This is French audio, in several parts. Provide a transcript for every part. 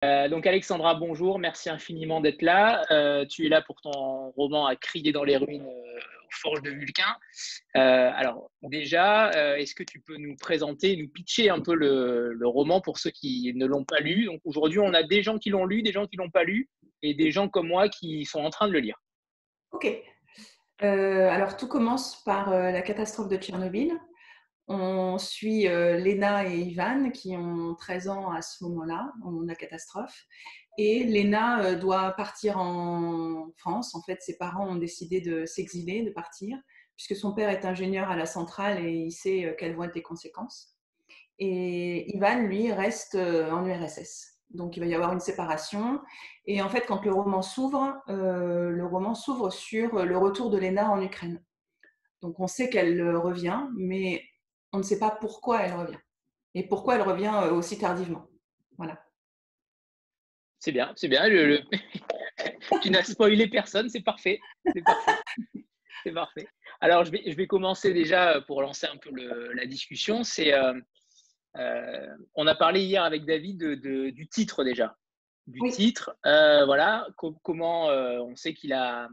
Donc Alexandra, bonjour, merci infiniment d'être là. Tu es là pour ton roman À crier dans les ruines aux forges de Vulcain. Alors déjà, est-ce que tu peux nous présenter, nous pitcher un peu le roman pour ceux qui ne l'ont pas lu? Donc aujourd'hui, on a des gens qui l'ont lu, des gens qui l'ont pas lu, et des gens comme moi qui sont en train de le lire. Ok. Alors tout commence par la catastrophe de Tchernobyl. On suit Léna et Ivan qui ont 13 ans à ce moment-là, au moment de la catastrophe. Et Léna doit partir en France. En fait, ses parents ont décidé de s'exiler, de partir, puisque son père est ingénieur à la centrale et il sait quelles vont être les conséquences. Et Ivan, lui, reste en URSS. Donc, il va y avoir une séparation. Et en fait, quand le roman s'ouvre sur le retour de Léna en Ukraine. Donc, on sait qu'elle revient, mais on ne sait pas pourquoi elle revient. Et pourquoi elle revient aussi tardivement. Voilà. C'est bien, c'est bien. Tu n'as spoilé personne, c'est parfait. C'est parfait. C'est parfait. Alors, je vais commencer déjà pour lancer un peu la discussion. On a parlé hier avec David du titre déjà. Du Oui. titre, voilà, comment on sait qu'il a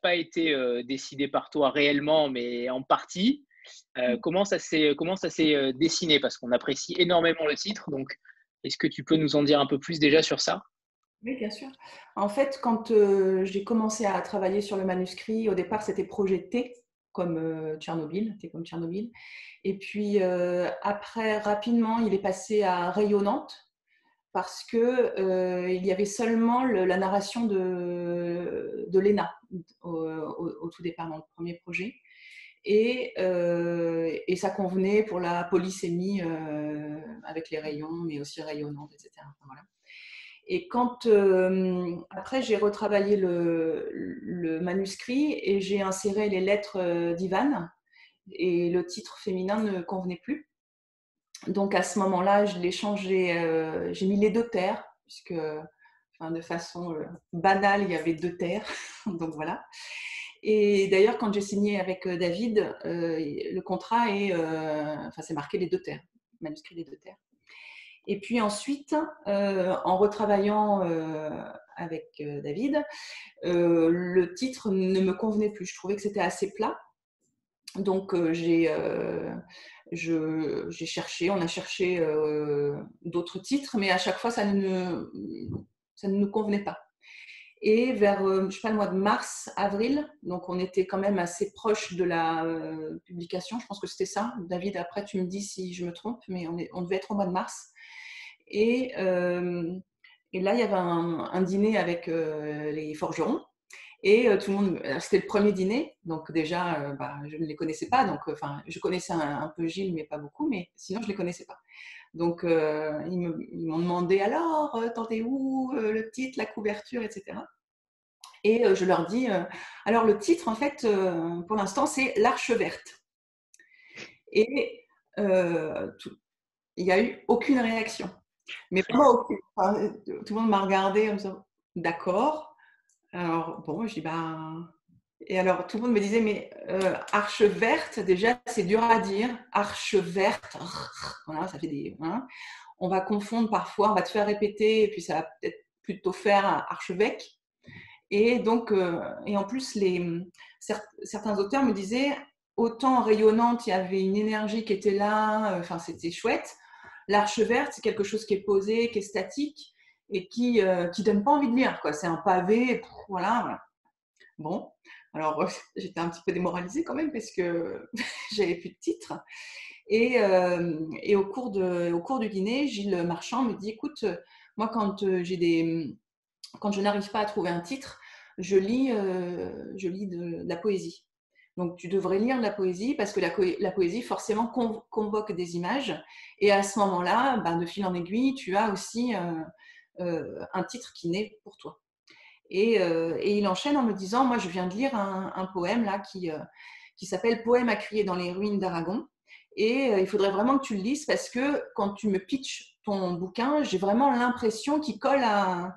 pas été décidé par toi réellement, mais en partie. Comment ça s'est dessiné? Parce qu'on apprécie énormément le titre. Donc, est-ce que tu peux nous en dire un peu plus déjà sur ça? Oui, bien sûr. En fait, quand j'ai commencé à travailler sur le manuscrit, au départ, c'était projet T, comme Tchernobyl, T comme Tchernobyl. Et puis après, rapidement, il est passé à Rayonnante parce que il y avait seulement la narration de Léna au tout départ dans le premier projet. Et ça convenait pour la polysémie avec les rayons, mais aussi rayonnante, etc. Enfin, voilà. Et quand après j'ai retravaillé le manuscrit et j'ai inséré les lettres d'Ivan et le titre féminin ne convenait plus. Donc à ce moment-là, je l'ai changé, j'ai mis les deux terres puisque enfin, de façon banale, il y avait deux terres. Donc voilà. Et d'ailleurs, quand j'ai signé avec David, le contrat enfin, c'est marqué les deux terres, manuscrit les deux terres. Et puis ensuite, en retravaillant avec David, le titre ne me convenait plus. Je trouvais que c'était assez plat. Donc j'ai cherché, on a cherché d'autres titres, mais à chaque fois, ça ne nous convenait pas. Et vers, je sais pas, le mois de mars, avril, donc on était quand même assez proche de la publication. Je pense que c'était ça. David, après, tu me dis si je me trompe, mais on devait être au mois de mars. Et, euh, et là, il y avait un dîner avec les forgerons. Et tout le monde, c'était le premier dîner, donc déjà, je ne les connaissais pas. Donc, enfin, je connaissais un peu Gilles, mais pas beaucoup, mais sinon, je ne les connaissais pas. Donc, ils m'ont demandé alors, t'en es où, le titre, la couverture, etc. Et je leur dis, alors le titre, en fait, pour l'instant, c'est L'Arche verte. Et il n'y a eu aucune réaction. Mais vraiment aucune. Enfin, tout le monde m'a regardé en me disant, d'accord. Alors, bon, je dis, ben. Et alors, tout le monde me disait, mais arche verte, déjà, c'est dur à dire. Arche verte, voilà, ça fait des. Hein. On va confondre parfois, on va te faire répéter, et puis ça va peut-être plutôt faire archevêque. Et donc, et en plus, certains auteurs me disaient, autant rayonnante, il y avait une énergie qui était là, enfin, c'était chouette. L'arche verte, c'est quelque chose qui est posé, qui est statique et qui donne pas envie de lire, quoi. C'est un pavé, voilà, voilà. Bon, alors j'étais un petit peu démoralisée quand même parce que j'avais plus de titre. Et au cours du dîner, Gilles Marchand me dit, écoute, moi quand je n'arrive pas à trouver un titre, je lis de la poésie. Donc tu devrais lire de la poésie parce que la poésie forcément convoque des images. Et à ce moment-là, ben, de fil en aiguille, tu as aussi un titre qui naît pour toi. Et il enchaîne en me disant, moi je viens de lire un poème là qui s'appelle Poème à crier dans les ruines d'Aragon. Et il faudrait vraiment que tu le lises parce que quand tu me pitches ton bouquin, j'ai vraiment l'impression qu'il colle à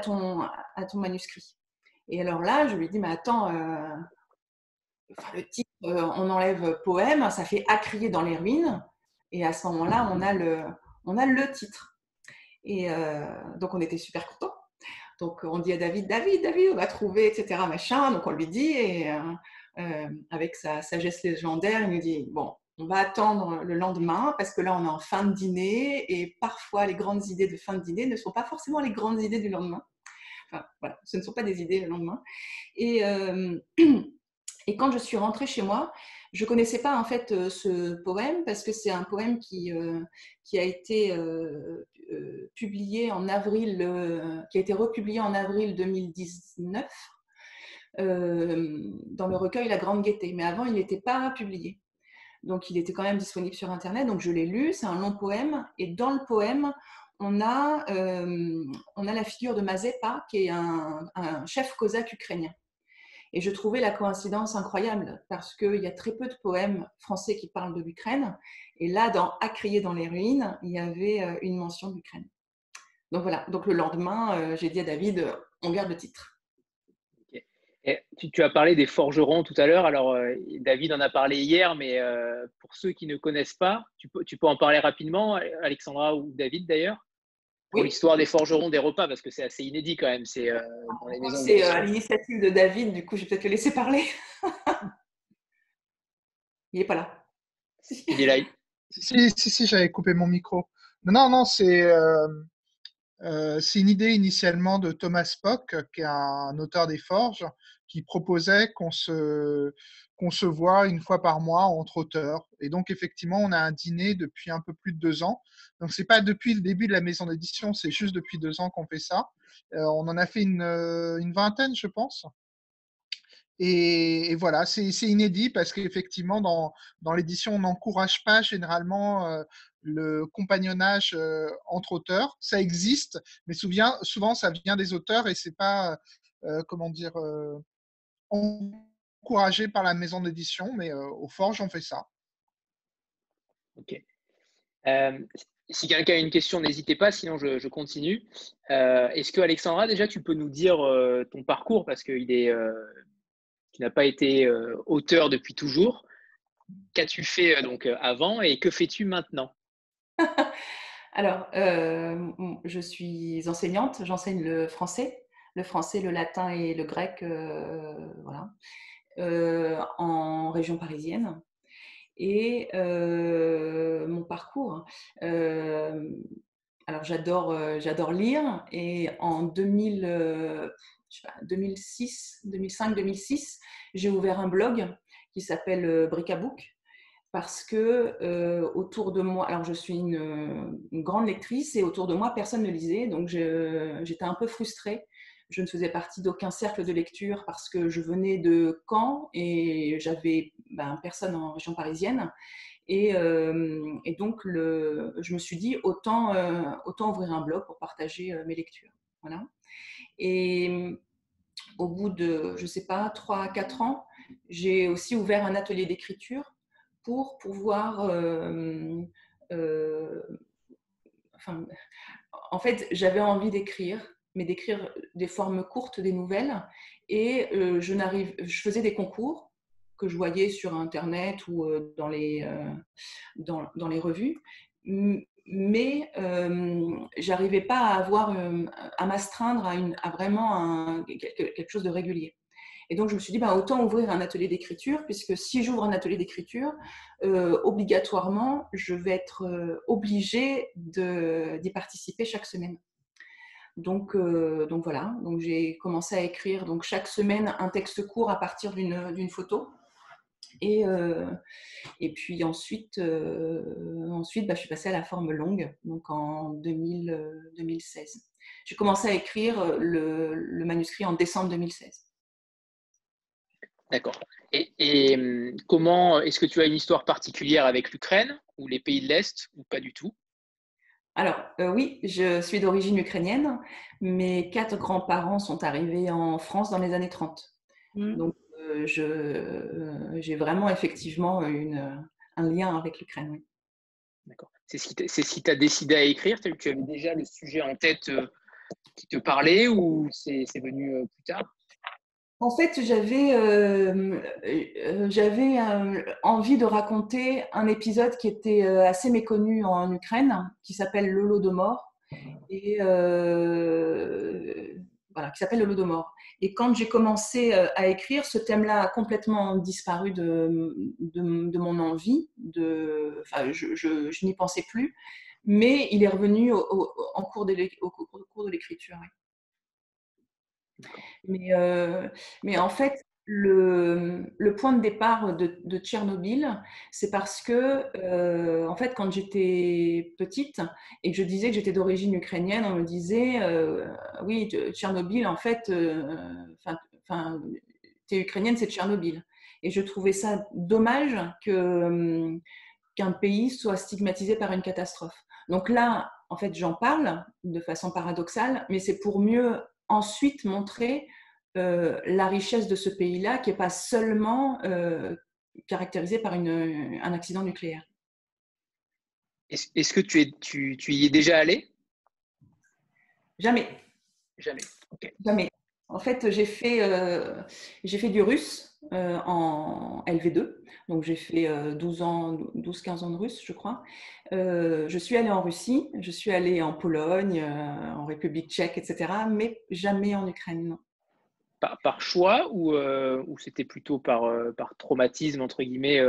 ton manuscrit. Et alors là, je lui dis, mais attends, enfin, le titre, on enlève poème, ça fait à crier dans les ruines. Et à ce moment-là, on a le titre. Et donc, on était super contents. Donc, on dit à David, on va trouver, etc. Machin. Donc, on lui dit, et avec sa sagesse légendaire, il nous dit, bon, on va attendre le lendemain parce que là, on est en fin de dîner et parfois, les grandes idées de fin de dîner ne sont pas forcément les grandes idées du lendemain. Enfin, voilà, ce ne sont pas des idées le lendemain. Et, et quand je suis rentrée chez moi, je ne connaissais pas en fait ce poème parce que c'est un poème qui a été publié en avril, qui a été republié en avril 2019 dans le recueil La Grande Gaîté. Mais avant, il n'était pas publié. Donc, il était quand même disponible sur Internet. Donc, je l'ai lu. C'est un long poème. Et dans le poème, on a la figure de Mazepa, qui est un chef cosaque ukrainien. Et je trouvais la coïncidence incroyable parce qu'il y a très peu de poèmes français qui parlent de l'Ukraine. Et là, dans À crier dans les ruines, il y avait une mention de l'Ukraine. Donc voilà, donc le lendemain, j'ai dit à David, on garde le titre. Okay. Et tu as parlé des forgerons tout à l'heure. Alors, David en a parlé hier, mais pour ceux qui ne connaissent pas, tu peux en parler rapidement, Alexandra ou David d'ailleurs, pour l'histoire des forgerons des repas, parce que c'est assez inédit quand même. C'est dans les maisons c'est à l'initiative de David, du coup, je vais peut-être le laisser parler. Il n'est pas là. Il est là. Si, j'avais coupé mon micro. Non, c'est une idée initialement de Thomas Spock, qui est un auteur des Forges, qui proposait qu'on se voit une fois par mois entre auteurs. Et donc, effectivement, on a un dîner depuis un peu plus de 2 ans. Donc, c'est pas depuis le début de la maison d'édition, c'est juste depuis 2 ans qu'on fait ça. On en a fait une vingtaine, je pense. Et voilà, c'est inédit parce qu'effectivement, dans l'édition, on n'encourage pas généralement le compagnonnage entre auteurs. Ça existe, mais souvent, ça vient des auteurs et c'est pas, comment dire, encouragé par la maison d'édition, mais au Forge, on fait ça. Ok. Si quelqu'un a une question, n'hésitez pas, sinon je continue. Est-ce que Alexandra, déjà, tu peux nous dire ton parcours, parce que tu n'as pas été auteur depuis toujours. Qu'as-tu fait donc avant et que fais-tu maintenant? Alors, je suis enseignante, j'enseigne le français, le latin et le grec, voilà, en région parisienne. Et mon parcours, alors j'adore lire et en 2005-2006, j'ai ouvert un blog qui s'appelle Bric à Book parce que autour de moi, alors je suis une grande lectrice et autour de moi personne ne lisait, donc j'étais un peu frustrée. Je ne faisais partie d'aucun cercle de lecture parce que je venais de Caen et j'avais personne en région parisienne. Et donc, je me suis dit, autant ouvrir un blog pour partager mes lectures. Voilà. Et au bout de, je ne sais pas, 3-4 ans, j'ai aussi ouvert un atelier d'écriture pour pouvoir... en fait, j'avais envie d'écrire, mais d'écrire des formes courtes, des nouvelles. Et je faisais des concours que je voyais sur Internet ou dans les revues, mais j'arrivais pas à à m'astreindre à vraiment quelque chose de régulier. Et donc, je me suis dit, autant ouvrir un atelier d'écriture, puisque si j'ouvre un atelier d'écriture, obligatoirement, je vais être obligée d'y participer chaque semaine. Donc voilà, donc j'ai commencé à écrire donc chaque semaine un texte court à partir d'une photo. Et puis ensuite, je suis passée à la forme longue, donc en 2016. J'ai commencé à écrire le manuscrit en décembre 2016. D'accord. Et comment, est-ce que tu as une histoire particulière avec l'Ukraine ou les pays de l'Est ou pas du tout? Alors, oui, je suis d'origine ukrainienne. Mes 4 grands-parents sont arrivés en France dans les années 30. Donc, j'ai vraiment effectivement un lien avec l'Ukraine. Oui. D'accord. C'est ce qui t'a décidé à écrire? Tu avais déjà le sujet en tête qui te parlait ou c'est venu plus tard? En fait, j'avais envie de raconter un épisode qui était assez méconnu en Ukraine, qui s'appelle l'Holodomor, et voilà, qui s'appelle l'Holodomor. Et quand j'ai commencé à écrire, ce thème-là a complètement disparu de mon envie. Enfin, je n'y pensais plus, mais il est revenu au cours de l'écriture. Oui. Mais en fait, le point de départ de Tchernobyl, c'est parce que, en fait, quand j'étais petite et que je disais que j'étais d'origine ukrainienne, on me disait, oui, Tchernobyl, en fait, t'es ukrainienne, c'est Tchernobyl. Et je trouvais ça dommage qu'un pays soit stigmatisé par une catastrophe. Donc là, en fait, j'en parle de façon paradoxale, mais c'est pour mieux ensuite montrer la richesse de ce pays-là, qui n'est pas seulement caractérisé par un accident nucléaire. Est-ce que tu y es déjà allé? Jamais. Jamais. Okay. Jamais. En fait, j'ai fait du russe en LV2. Donc, j'ai fait 12-15 ans de russe, je crois. Je suis allée en Russie, je suis allée en Pologne, en République tchèque, etc. Mais jamais en Ukraine, non. Par choix ou c'était plutôt par traumatisme, entre guillemets,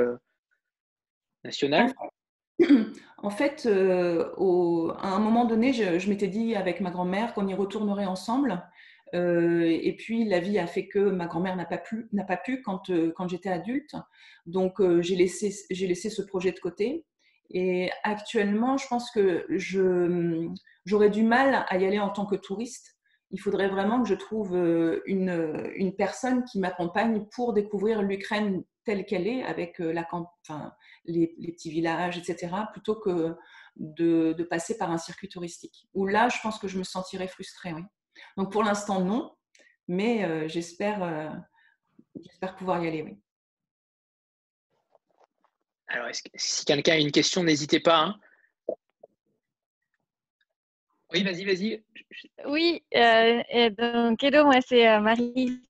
national? En fait, à un moment donné, je m'étais dit avec ma grand-mère qu'on y retournerait ensemble. Et puis, la vie a fait que ma grand-mère n'a pas pu quand j'étais adulte. Donc, j'ai laissé ce projet de côté. Et actuellement, je pense que j'aurais du mal à y aller en tant que touriste. Il faudrait vraiment que je trouve une personne qui m'accompagne pour découvrir l'Ukraine telle qu'elle est, avec les petits villages, etc., plutôt que de passer par un circuit touristique. Où là, je pense que je me sentirais frustrée, oui. Donc pour l'instant, non, mais j'espère pouvoir y aller, oui. Alors, si quelqu'un a une question, n'hésitez pas. Hein. Oui, vas-y. Oui, et donc hello, moi c'est Marie.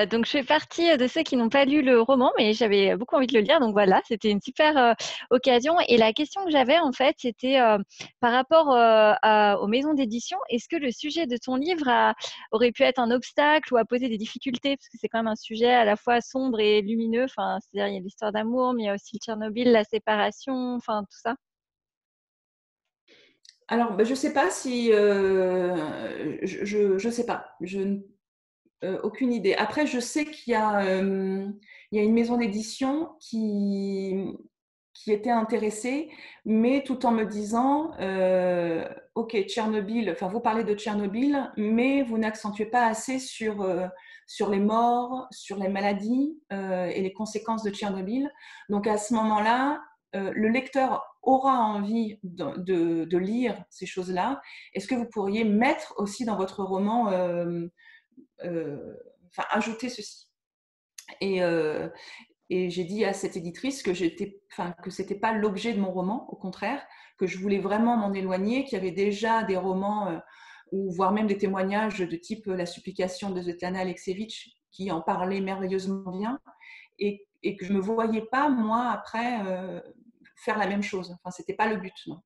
Donc je fais partie de ceux qui n'ont pas lu le roman, mais j'avais beaucoup envie de le lire. Donc voilà, c'était une super occasion. Et la question que j'avais en fait, c'était par rapport aux maisons d'édition. Est-ce que le sujet de ton livre aurait pu être un obstacle ou a posé des difficultés? Parce que c'est quand même un sujet à la fois sombre et lumineux. Enfin, c'est-à-dire il y a l'histoire d'amour, mais il y a aussi le Tchernobyl, la séparation, enfin tout ça. Alors, je ne sais pas si… je sais pas. Aucune idée. Après, je sais qu'il y a une maison d'édition qui était intéressée, mais tout en me disant, OK, Tchernobyl, enfin, vous parlez de Tchernobyl, mais vous n'accentuez pas assez sur les morts, sur les maladies et les conséquences de Tchernobyl. Donc, à ce moment-là, le lecteur aura envie de lire ces choses-là. Est-ce que vous pourriez mettre aussi dans votre roman ajouter ceci. Et j'ai dit à cette éditrice que c'était pas l'objet de mon roman, au contraire, que je voulais vraiment m'en éloigner, qu'il y avait déjà des romans ou voire même des témoignages de type La supplication de Svetlana Alexievitch qui en parlaient merveilleusement bien, et que je me voyais pas moi après faire la même chose. Enfin, c'était pas le but, non.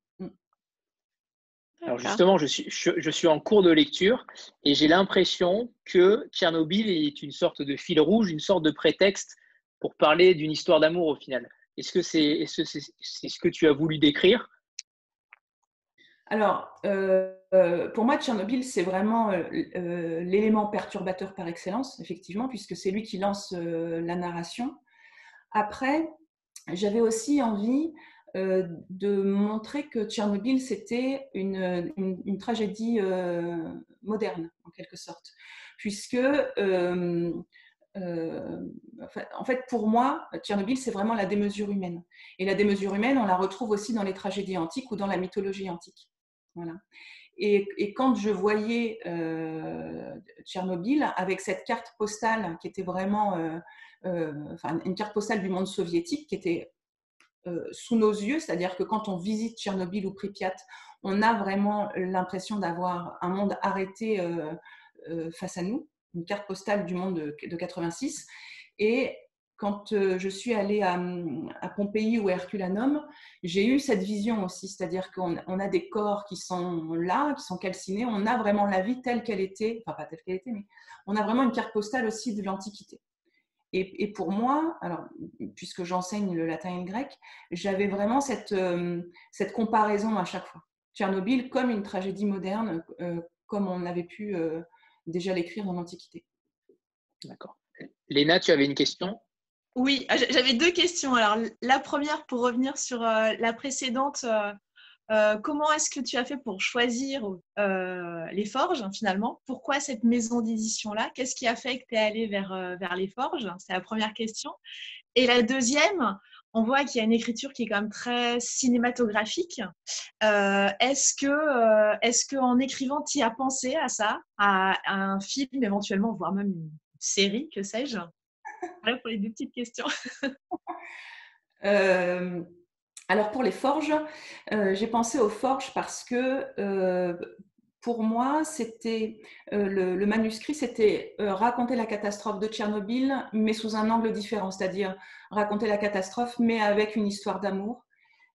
Alors justement, je suis en cours de lecture et j'ai l'impression que Tchernobyl est une sorte de fil rouge, une sorte de prétexte pour parler d'une histoire d'amour au final. Est-ce que c'est ce que tu as voulu décrire? Alors, pour moi, Tchernobyl, c'est vraiment l'élément perturbateur par excellence, effectivement, puisque c'est lui qui lance la narration. Après, j'avais aussi envie de montrer que Tchernobyl, c'était une tragédie moderne, en quelque sorte. Puisque, en fait, pour moi, Tchernobyl, c'est vraiment la démesure humaine. Et la démesure humaine, on la retrouve aussi dans les tragédies antiques ou dans la mythologie antique. Voilà. Et quand je voyais Tchernobyl avec cette carte postale qui était vraiment une carte postale du monde soviétique qui était sous nos yeux, c'est-à-dire que quand on visite Tchernobyl ou Pripyat, on a vraiment l'impression d'avoir un monde arrêté face à nous, une carte postale du monde de 86. Et quand je suis allée à Pompéi ou à Herculanum, j'ai eu cette vision aussi, c'est-à-dire qu'on a des corps qui sont là, qui sont calcinés, on a vraiment la vie telle qu'elle était, enfin pas telle qu'elle était, mais on a vraiment une carte postale aussi de l'Antiquité. Et pour moi, alors, puisque j'enseigne le latin et le grec, j'avais vraiment cette comparaison à chaque fois. Tchernobyl comme une tragédie moderne, comme on avait pu déjà l'écrire dans l'Antiquité. D'accord. Léna, tu avais une question? Oui, j'avais 2 questions. Alors, la première, pour revenir sur la précédente, comment est-ce que tu as fait pour choisir les forges, finalement? Pourquoi cette maison d'édition-là? Qu'est-ce qui a fait que tu es allée vers les forges? C'est la première question. Et la deuxième, on voit qu'il y a une écriture qui est quand même très cinématographique. Est-ce que en écrivant, tu y as pensé à ça, à un film éventuellement, voire même une série, que sais-je? Voilà pour les 2 petites questions. Alors pour les forges, j'ai pensé aux forges parce que pour moi, c'était le manuscrit, c'était raconter la catastrophe de Tchernobyl, mais sous un angle différent, c'est-à-dire raconter la catastrophe, mais avec une histoire d'amour.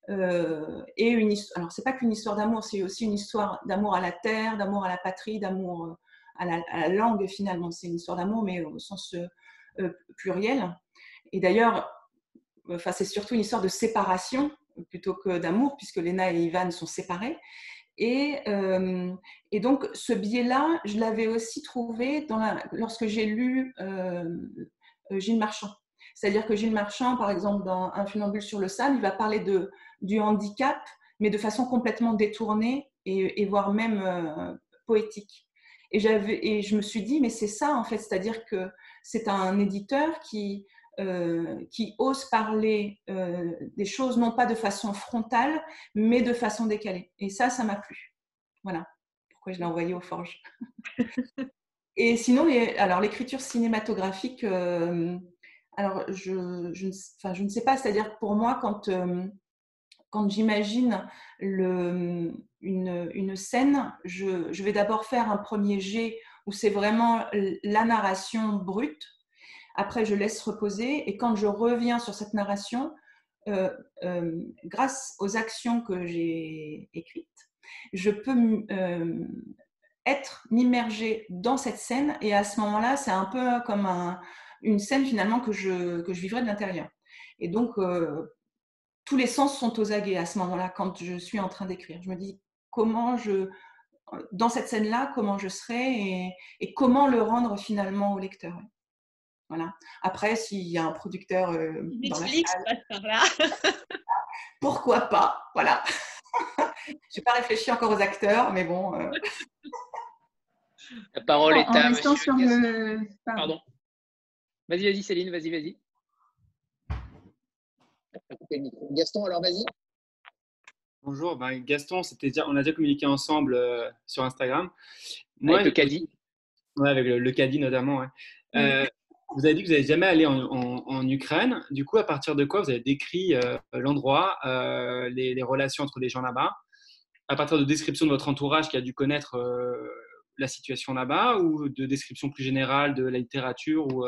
Alors, c'est pas qu'une histoire d'amour, c'est aussi une histoire d'amour à la terre, d'amour à la patrie, d'amour à la langue finalement. C'est une histoire d'amour, mais au sens pluriel. Et d'ailleurs, c'est surtout une histoire de séparation plutôt que d'amour, puisque Léna et Ivan sont séparés. Et donc, ce biais-là, je l'avais aussi trouvé lorsque j'ai lu Gilles Marchand. C'est-à-dire que Gilles Marchand, par exemple, dans Un funambule sur le sable, il va parler du handicap, mais de façon complètement détournée et voire même poétique. Et je me suis dit, mais c'est ça en fait, c'est-à-dire que c'est un éditeur qui ose parler des choses non pas de façon frontale, mais de façon décalée. Et ça m'a plu. Voilà pourquoi je l'ai envoyé aux forges. Et sinon, alors l'écriture cinématographique, alors je ne sais pas, c'est-à-dire que pour moi, quand j'imagine une scène, je vais d'abord faire un premier jet où c'est vraiment la narration brute. Après, je laisse reposer et quand je reviens sur cette narration, grâce aux actions que j'ai écrites, je peux m'immerger dans cette scène et à ce moment-là, c'est un peu comme une scène finalement que je vivrai de l'intérieur. Et donc, tous les sens sont aux aguets à ce moment-là quand je suis en train d'écrire. Je me dis dans cette scène-là, comment je serai et comment le rendre finalement au lecteur. Voilà. Après, s'il y a un producteur dans la salle, par là. pourquoi pas, voilà. Je n'ai pas réfléchi encore aux acteurs, mais bon. La parole est à restant monsieur sur le... Pardon. Vas-y, Céline, vas-y. Gaston, alors vas-y. Bonjour, Gaston, on a déjà communiqué ensemble sur Instagram. Moi, avec le caddie. Ouais, avec le caddie notamment. Ouais. Vous avez dit que vous n'êtes jamais allé en Ukraine. Du coup, à partir de quoi vous avez décrit l'endroit, les relations entre les gens là-bas? À partir de descriptions de votre entourage qui a dû connaître la situation là-bas ou de descriptions plus générales de la littérature ou,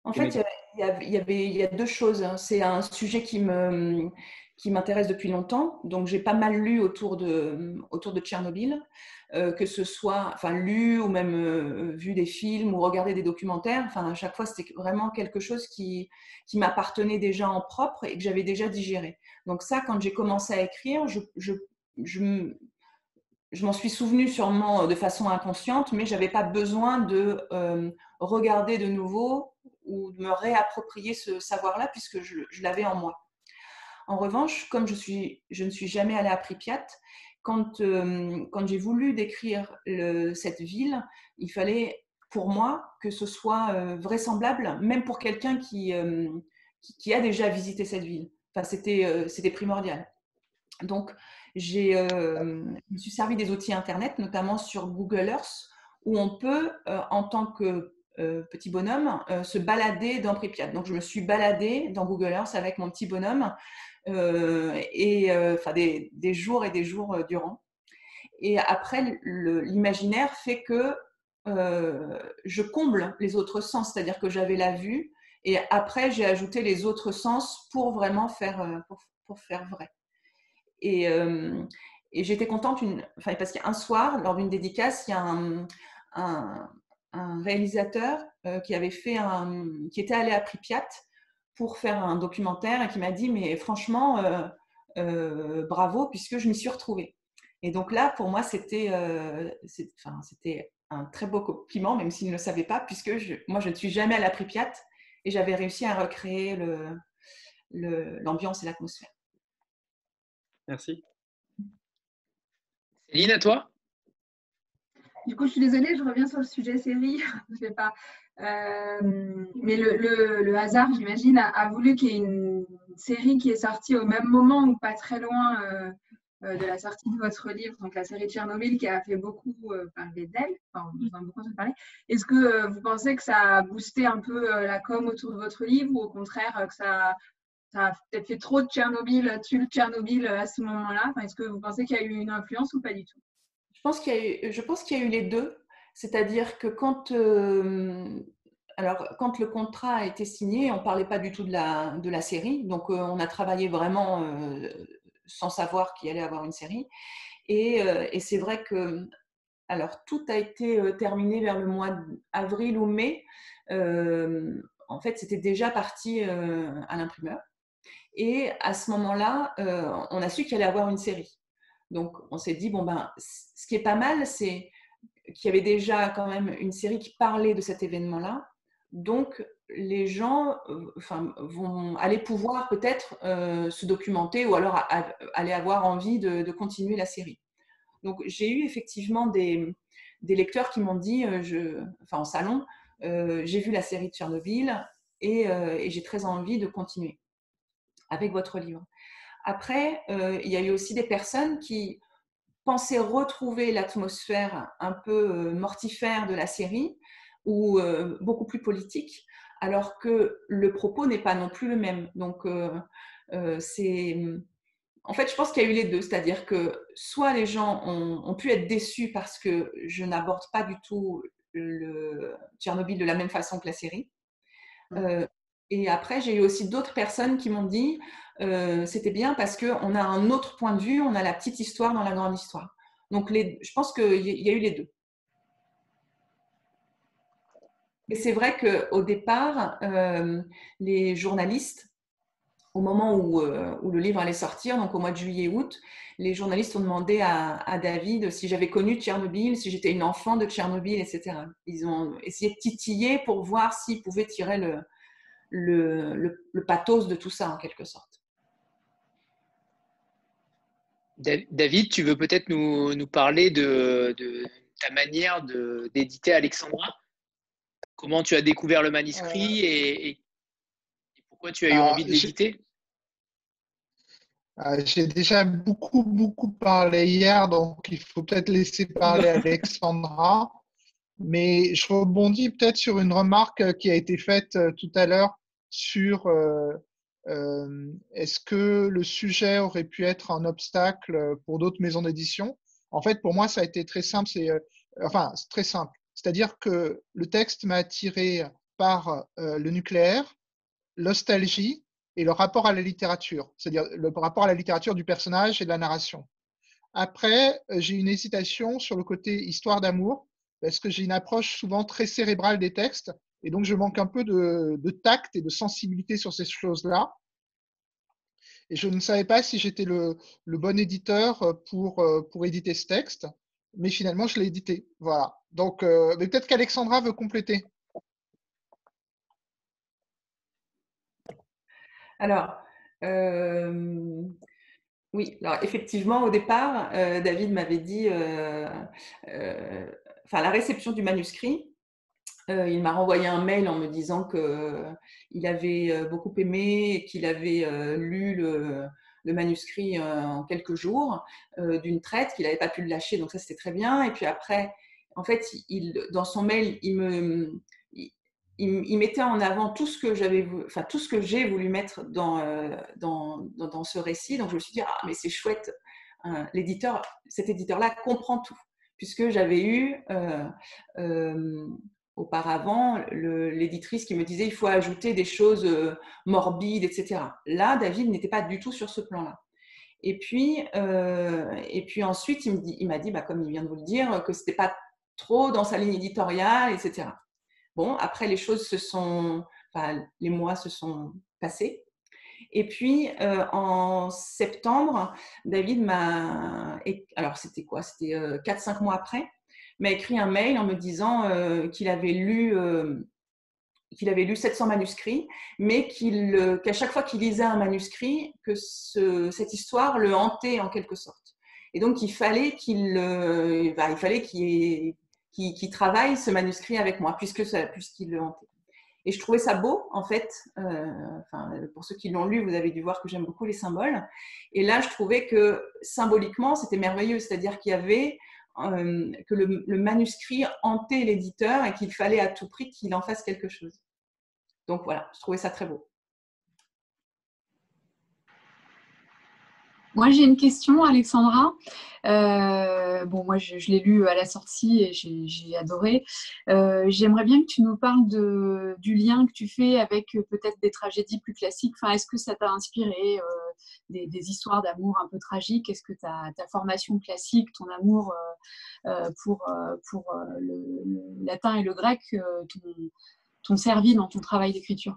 En fait, il y a 2 choses. C'est un sujet qui m'intéresse depuis longtemps. Donc, j'ai pas mal lu autour de Tchernobyl, que ce soit lu ou même vu des films ou regardé des documentaires. Enfin, à chaque fois, c'était vraiment quelque chose qui m'appartenait déjà en propre et que j'avais déjà digéré. Donc ça, quand j'ai commencé à écrire, je m'en suis souvenue sûrement de façon inconsciente, mais je n'avais pas besoin de regarder de nouveau ou de me réapproprier ce savoir-là puisque je l'avais en moi. En revanche, comme je ne suis jamais allée à Pripyat, quand j'ai voulu décrire cette ville, il fallait pour moi que ce soit vraisemblable, même pour quelqu'un qui a déjà visité cette ville. Enfin, c'était primordial. Donc, je me suis servi des outils Internet, notamment sur Google Earth, où on peut, en tant que petit bonhomme, se balader dans Pripyat. Donc, je me suis baladée dans Google Earth avec mon petit bonhomme des jours et des jours durant. Et après, l'imaginaire fait que je comble les autres sens, c'est-à-dire que j'avais la vue Et après, j'ai ajouté les autres sens pour vraiment pour faire vrai. Et, j'étais contente, parce qu'un soir, lors d'une dédicace, il y a un réalisateur qui était allé à Pripyat pour faire un documentaire et qui m'a dit, mais franchement, bravo, puisque je m'y suis retrouvée. Et donc là, pour moi, c'était un très beau compliment, même s'il ne le savait pas, puisque moi, je ne suis jamais allée à Pripyat et j'avais réussi à recréer l'ambiance et l'atmosphère. Merci. Céline, à toi? Du coup, je suis désolée, je reviens sur le sujet série. Je sais pas. Mais le hasard, j'imagine, a voulu qu'il y ait une série qui est sortie au même moment ou pas très loin de la sortie de votre livre, donc la série Tchernobyl qui a fait beaucoup parler d'elle, enfin, on a beaucoup entendu parler. Est-ce que vous pensez que ça a boosté un peu la com autour de votre livre ou au contraire que ça a peut-être fait trop de Tchernobyl, Tchernobyl à ce moment-là? Enfin, est-ce que vous pensez qu'il y a eu une influence ou pas du tout? Je pense qu'il y a eu les deux. C'est-à-dire que quand le contrat a été signé, on ne parlait pas du tout de la série. Donc, on a travaillé vraiment sans savoir qu'il allait avoir une série. Et c'est vrai que tout a été terminé vers le mois d'avril ou mai. En fait, c'était déjà parti à l'imprimeur. Et à ce moment-là, on a su qu'il allait avoir une série. Donc, on s'est dit, ce qui est pas mal, c'est qu'il y avait déjà quand même une série qui parlait de cet événement-là. Donc, les gens vont aller pouvoir peut-être se documenter ou alors aller avoir envie de continuer la série. Donc, j'ai eu effectivement des lecteurs qui m'ont dit, en salon, j'ai vu la série de Tchernobyl et j'ai très envie de continuer avec votre livre. Après, il y a eu aussi des personnes qui pensaient retrouver l'atmosphère un peu mortifère de la série ou beaucoup plus politique, alors que le propos n'est pas non plus le même. Donc, en fait, je pense qu'il y a eu les deux, c'est-à-dire que soit les gens ont pu être déçus parce que je n'aborde pas du tout le Tchernobyl de la même façon que la série. Et après, j'ai eu aussi d'autres personnes qui m'ont dit c'était bien parce qu'on a un autre point de vue, on a la petite histoire dans la grande histoire. Donc, je pense qu'il y a eu les deux. Et c'est vrai qu'au départ, les journalistes, au moment où le livre allait sortir, donc au mois de juillet-août, les journalistes ont demandé à David si j'avais connu Tchernobyl, si j'étais une enfant de Tchernobyl, etc. Ils ont essayé de titiller pour voir s'ils pouvaient tirer le pathos de tout ça, en quelque sorte. David, tu veux peut-être nous parler de ta manière d'éditer Alexandra? Comment tu as découvert le manuscrit et pourquoi tu as eu envie de l'éditer? J'ai déjà beaucoup parlé hier, donc il faut peut-être laisser parler Alexandra. Mais je rebondis peut-être sur une remarque qui a été faite tout à l'heure sur est-ce que le sujet aurait pu être un obstacle pour d'autres maisons d'édition? En fait, pour moi, ça a été très simple. C'est très simple. C'est-à-dire que le texte m'a attiré par le nucléaire, l'ostalgie et le rapport à la littérature, c'est-à-dire le rapport à la littérature du personnage et de la narration. Après, j'ai une hésitation sur le côté histoire d'amour, parce que j'ai une approche souvent très cérébrale des textes, et donc je manque un peu de tact et de sensibilité sur ces choses-là. Et je ne savais pas si j'étais le bon éditeur pour éditer ce texte, mais finalement, je l'ai édité. Voilà. Donc, mais peut-être qu'Alexandra veut compléter. Alors, oui, alors effectivement, au départ, David m'avait dit, la réception du manuscrit, il m'a renvoyé un mail en me disant qu'il avait beaucoup aimé et qu'il avait lu le manuscrit en quelques jours d'une traite, qu'il n'avait pas pu le lâcher, donc ça c'était très bien. Et puis après, en fait, dans son mail, il mettait en avant tout ce que j'ai voulu mettre dans ce récit. Donc je me suis dit, mais c'est chouette, cet éditeur-là comprend tout, puisque j'avais eu auparavant l'éditrice qui me disait il faut ajouter des choses morbides, etc. Là, David n'était pas du tout sur ce plan-là. Et puis ensuite, il m'a dit, comme il vient de vous le dire, que ce n'était pas trop dans sa ligne éditoriale, etc. Bon, après, les mois se sont passés. Et puis, en septembre, David alors c'était quoi? C'était 4-5 mois après, m'a écrit un mail en me disant qu'il avait lu 700 manuscrits, mais qu'à chaque fois qu'il lisait un manuscrit, que cette histoire le hantait en quelque sorte. Et donc, il fallait qu'il travaille ce manuscrit avec moi, puisqu'il le hantait. Et je trouvais ça beau, en fait. Pour ceux qui l'ont lu, vous avez dû voir que j'aime beaucoup les symboles. Et là, je trouvais que symboliquement, c'était merveilleux. C'est-à-dire qu'il y avait que le manuscrit hantait l'éditeur et qu'il fallait à tout prix qu'il en fasse quelque chose. Donc voilà, je trouvais ça très beau. Moi, j'ai une question, Alexandra. Moi, je l'ai lu à la sortie et j'ai adoré. J'aimerais bien que tu nous parles du lien que tu fais avec peut-être des tragédies plus classiques. Enfin, est-ce que ça t'a inspiré des histoires d'amour un peu tragiques? Est-ce que ta formation classique, ton amour pour le latin et le grec t'ont servi dans ton travail d'écriture?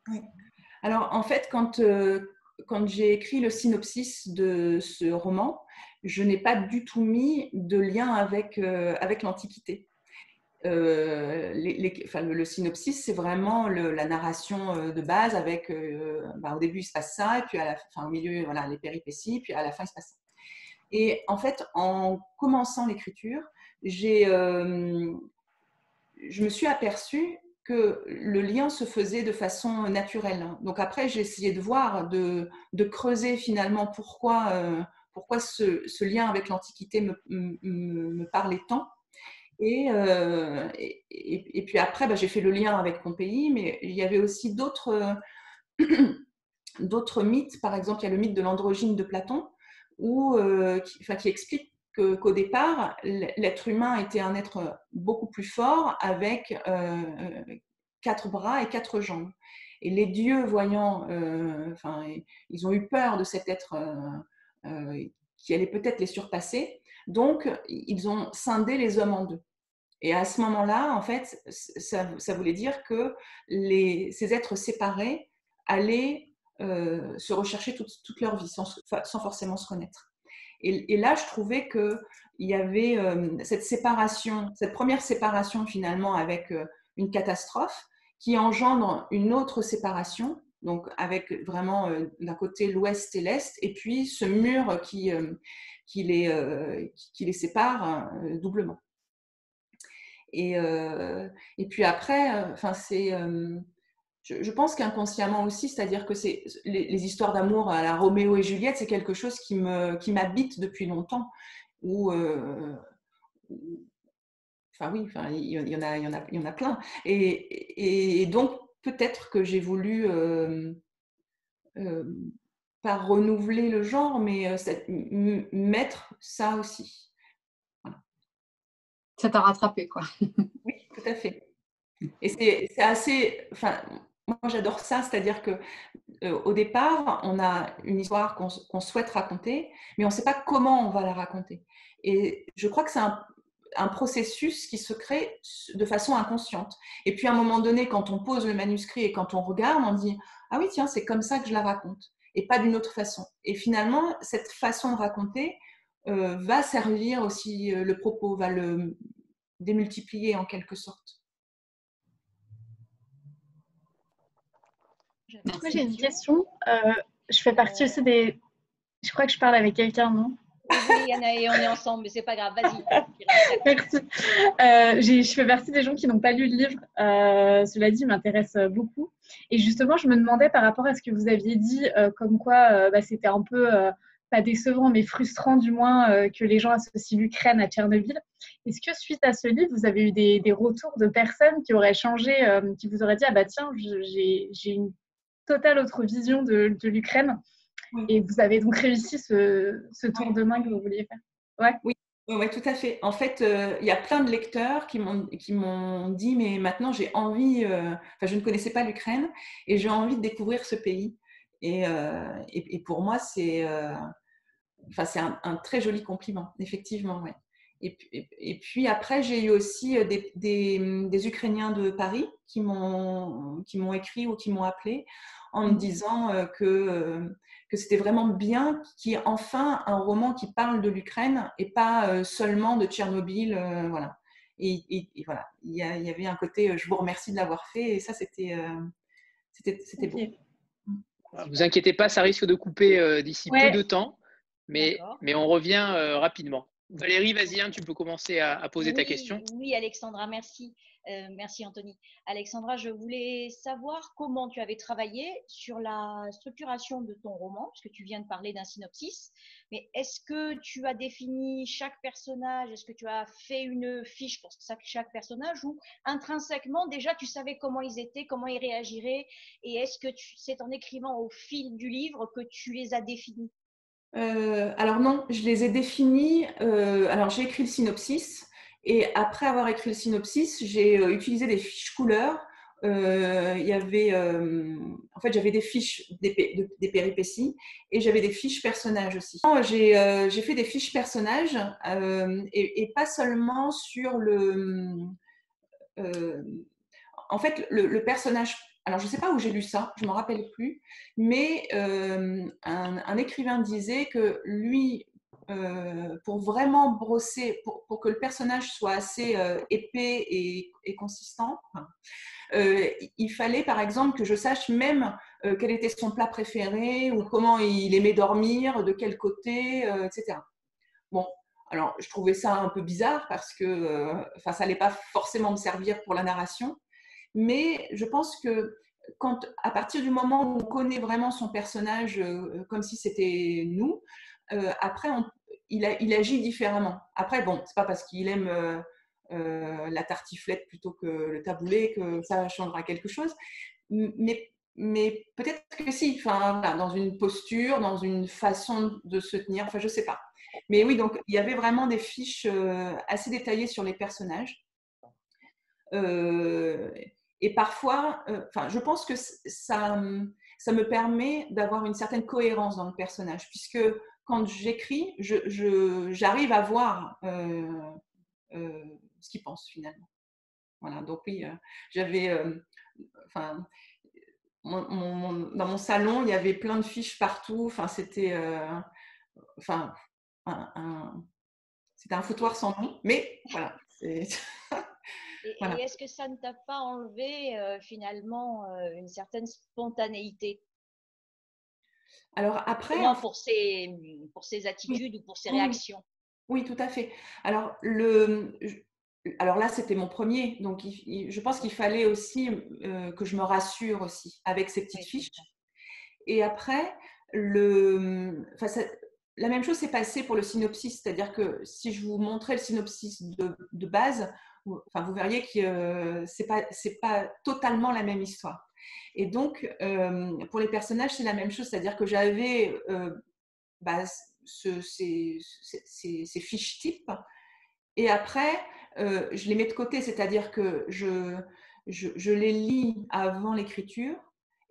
Oui. Alors, en fait, quand j'ai écrit le synopsis de ce roman, je n'ai pas du tout mis de lien avec l'Antiquité. Le synopsis, c'est vraiment la narration de base avec, au début, il se passe ça, et puis au milieu, voilà, les péripéties, puis à la fin, il se passe ça. Et en fait, en commençant l'écriture, je me suis aperçue que le lien se faisait de façon naturelle. Donc après, j'ai essayé de voir, de creuser finalement pourquoi ce lien avec l'Antiquité me parlait tant. Et puis après, j'ai fait le lien avec Pompéi, mais il y avait aussi d'autres mythes. Par exemple, il y a le mythe de l'androgyne de Platon, qui explique qu'au départ, l'être humain était un être beaucoup plus fort avec 4 bras et 4 jambes. Et les dieux, voyant, ils ont eu peur de cet être qui allait peut-être les surpasser. Donc, ils ont scindé les hommes en 2. Et à ce moment-là, en fait, ça voulait dire que ces êtres séparés allaient se rechercher toute leur vie sans forcément se connaître. Et là, je trouvais qu'il y avait cette première séparation finalement avec une catastrophe qui engendre une autre séparation, donc avec vraiment d'un côté l'ouest et l'est, et puis ce mur qui les sépare doublement. Et puis après, je pense qu'inconsciemment aussi, c'est-à-dire que les histoires d'amour à la Roméo et Juliette, c'est quelque chose qui m'habite depuis longtemps. Il y en a plein. Et donc, peut-être que j'ai voulu, pas renouveler le genre, mais mettre ça aussi. Voilà. Ça t'a rattrapé, quoi. Oui, tout à fait. Et c'est assez... moi, j'adore ça, c'est-à-dire que au départ, on a une histoire qu'on souhaite raconter, mais on ne sait pas comment on va la raconter. Et je crois que c'est un processus qui se crée de façon inconsciente. Et puis, à un moment donné, quand on pose le manuscrit et quand on regarde, on dit « Ah oui, tiens, c'est comme ça que je la raconte, et pas d'une autre façon. » Et finalement, cette façon de raconter va servir aussi le propos, va le démultiplier en quelque sorte. Moi, j'ai une question. Je fais partie aussi des... Je crois que je parle avec quelqu'un, non? Oui, Anaë, on est ensemble, mais c'est pas grave, vas-y. Merci. Je fais partie des gens qui n'ont pas lu le livre. Cela dit, m'intéresse beaucoup. Et justement, je me demandais par rapport à ce que vous aviez dit, comme quoi c'était un peu, pas décevant, mais frustrant du moins, que les gens associent l'Ukraine à Tchernobyl. Est-ce que suite à ce livre, vous avez eu des retours de personnes qui auraient changé, qui vous auraient dit « Ah bah tiens, j'ai une totale autre vision de l'Ukraine ». Et vous avez donc réussi ce tour de main que vous vouliez faire. Ouais. Oui, Oui, tout à fait. En fait, il y a plein de lecteurs qui m'ont dit, mais maintenant j'ai envie, enfin je ne connaissais pas l'Ukraine et j'ai envie de découvrir ce pays. Et pour moi, c'est enfin, c'est un très joli compliment, effectivement. Ouais. Et puis après, j'ai eu aussi des Ukrainiens de Paris qui m'ont écrit ou qui m'ont appelé en me disant que c'était vraiment bien qu'il y ait enfin un roman qui parle de l'Ukraine et pas seulement de Tchernobyl. Voilà. Et voilà, il y avait un côté je vous remercie de l'avoir fait, et ça, c'était beau. Ok. Ne vous inquiétez pas, ça risque de couper d'ici Ouais. peu de temps, mais D'accord. on revient rapidement. Valérie, vas-y, tu peux commencer à poser ta question. Oui, Alexandra, merci. Merci, Anthony. Alexandra, je voulais savoir comment tu avais travaillé sur la structuration de ton roman, parce que tu viens de parler d'un synopsis. Mais est-ce que tu as défini chaque personnage? Est-ce que tu as fait une fiche pour chaque personnage, ou intrinsèquement, déjà, tu savais comment ils étaient, comment ils réagiraient? Et est-ce que c'est en écrivant au fil du livre que tu les as définis? Alors non, je les ai définis. Alors j'ai écrit le synopsis, et après avoir écrit le synopsis, j'ai utilisé des fiches couleurs. Il y avait, en fait, j'avais des fiches des péripéties, et j'avais des fiches personnages aussi. J'ai fait des fiches personnages, et pas seulement sur le. En fait, le personnage. Alors, je ne sais pas où j'ai lu ça, je ne m'en rappelle plus, mais un écrivain disait que lui, pour vraiment brosser, pour que le personnage soit assez épais et consistant, il fallait par exemple que je sache même quel était son plat préféré, ou comment il aimait dormir, de quel côté, etc. Bon, alors je trouvais ça un peu bizarre parce que ça n'allait pas forcément me servir pour la narration. Mais je pense que à partir du moment où on connaît vraiment son personnage comme si c'était nous, après, il agit différemment. Après, bon, c'est pas parce qu'il aime la tartiflette plutôt que le taboulé que ça changera quelque chose. Mais peut-être que si, enfin, voilà, dans une posture, dans une façon de se tenir, enfin, je sais pas. Mais oui, donc il y avait vraiment des fiches assez détaillées sur les personnages. Et parfois, je pense que ça me permet d'avoir une certaine cohérence dans le personnage, puisque quand j'écris, j'arrive à voir ce qu'il pense finalement. Voilà, donc oui, j'avais, dans mon salon, il y avait plein de fiches partout. Enfin, c'était, c'était un foutoir sans nom, mais voilà. Voilà. Et est-ce que ça ne t'a pas enlevé finalement une certaine spontanéité? Alors après, pour ses attitudes, ou pour ses réactions? Oui, tout à fait. Alors, alors là, c'était mon premier, donc je pense qu'il fallait aussi que je me rassure aussi avec ces petites fiches. Et après, la même chose s'est passée pour le synopsis, c'est-à-dire que si je vous montrais le synopsis de base, vous verriez que c'est pas totalement la même histoire. Et donc, pour les personnages, c'est la même chose, c'est-à-dire que j'avais ces fiches types, et après, je les mets de côté, c'est-à-dire que je les lis avant l'écriture,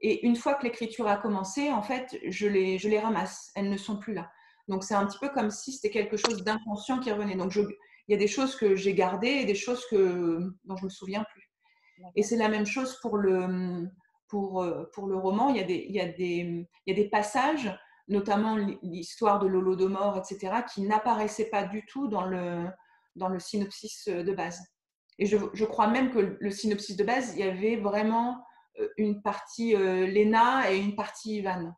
et une fois que l'écriture a commencé, en fait, je les ramasse, elles ne sont plus là. Donc, c'est un petit peu comme si c'était quelque chose d'inconscient qui revenait. Donc, il y a des choses que j'ai gardées et des choses dont je ne me souviens plus. Et c'est la même chose pour le roman. Il y a des passages, notamment l'histoire de l'Holodomor, etc., qui n'apparaissaient pas du tout dans le synopsis de base. Et je crois même que le synopsis de base, il y avait vraiment une partie Léna et une partie Ivan.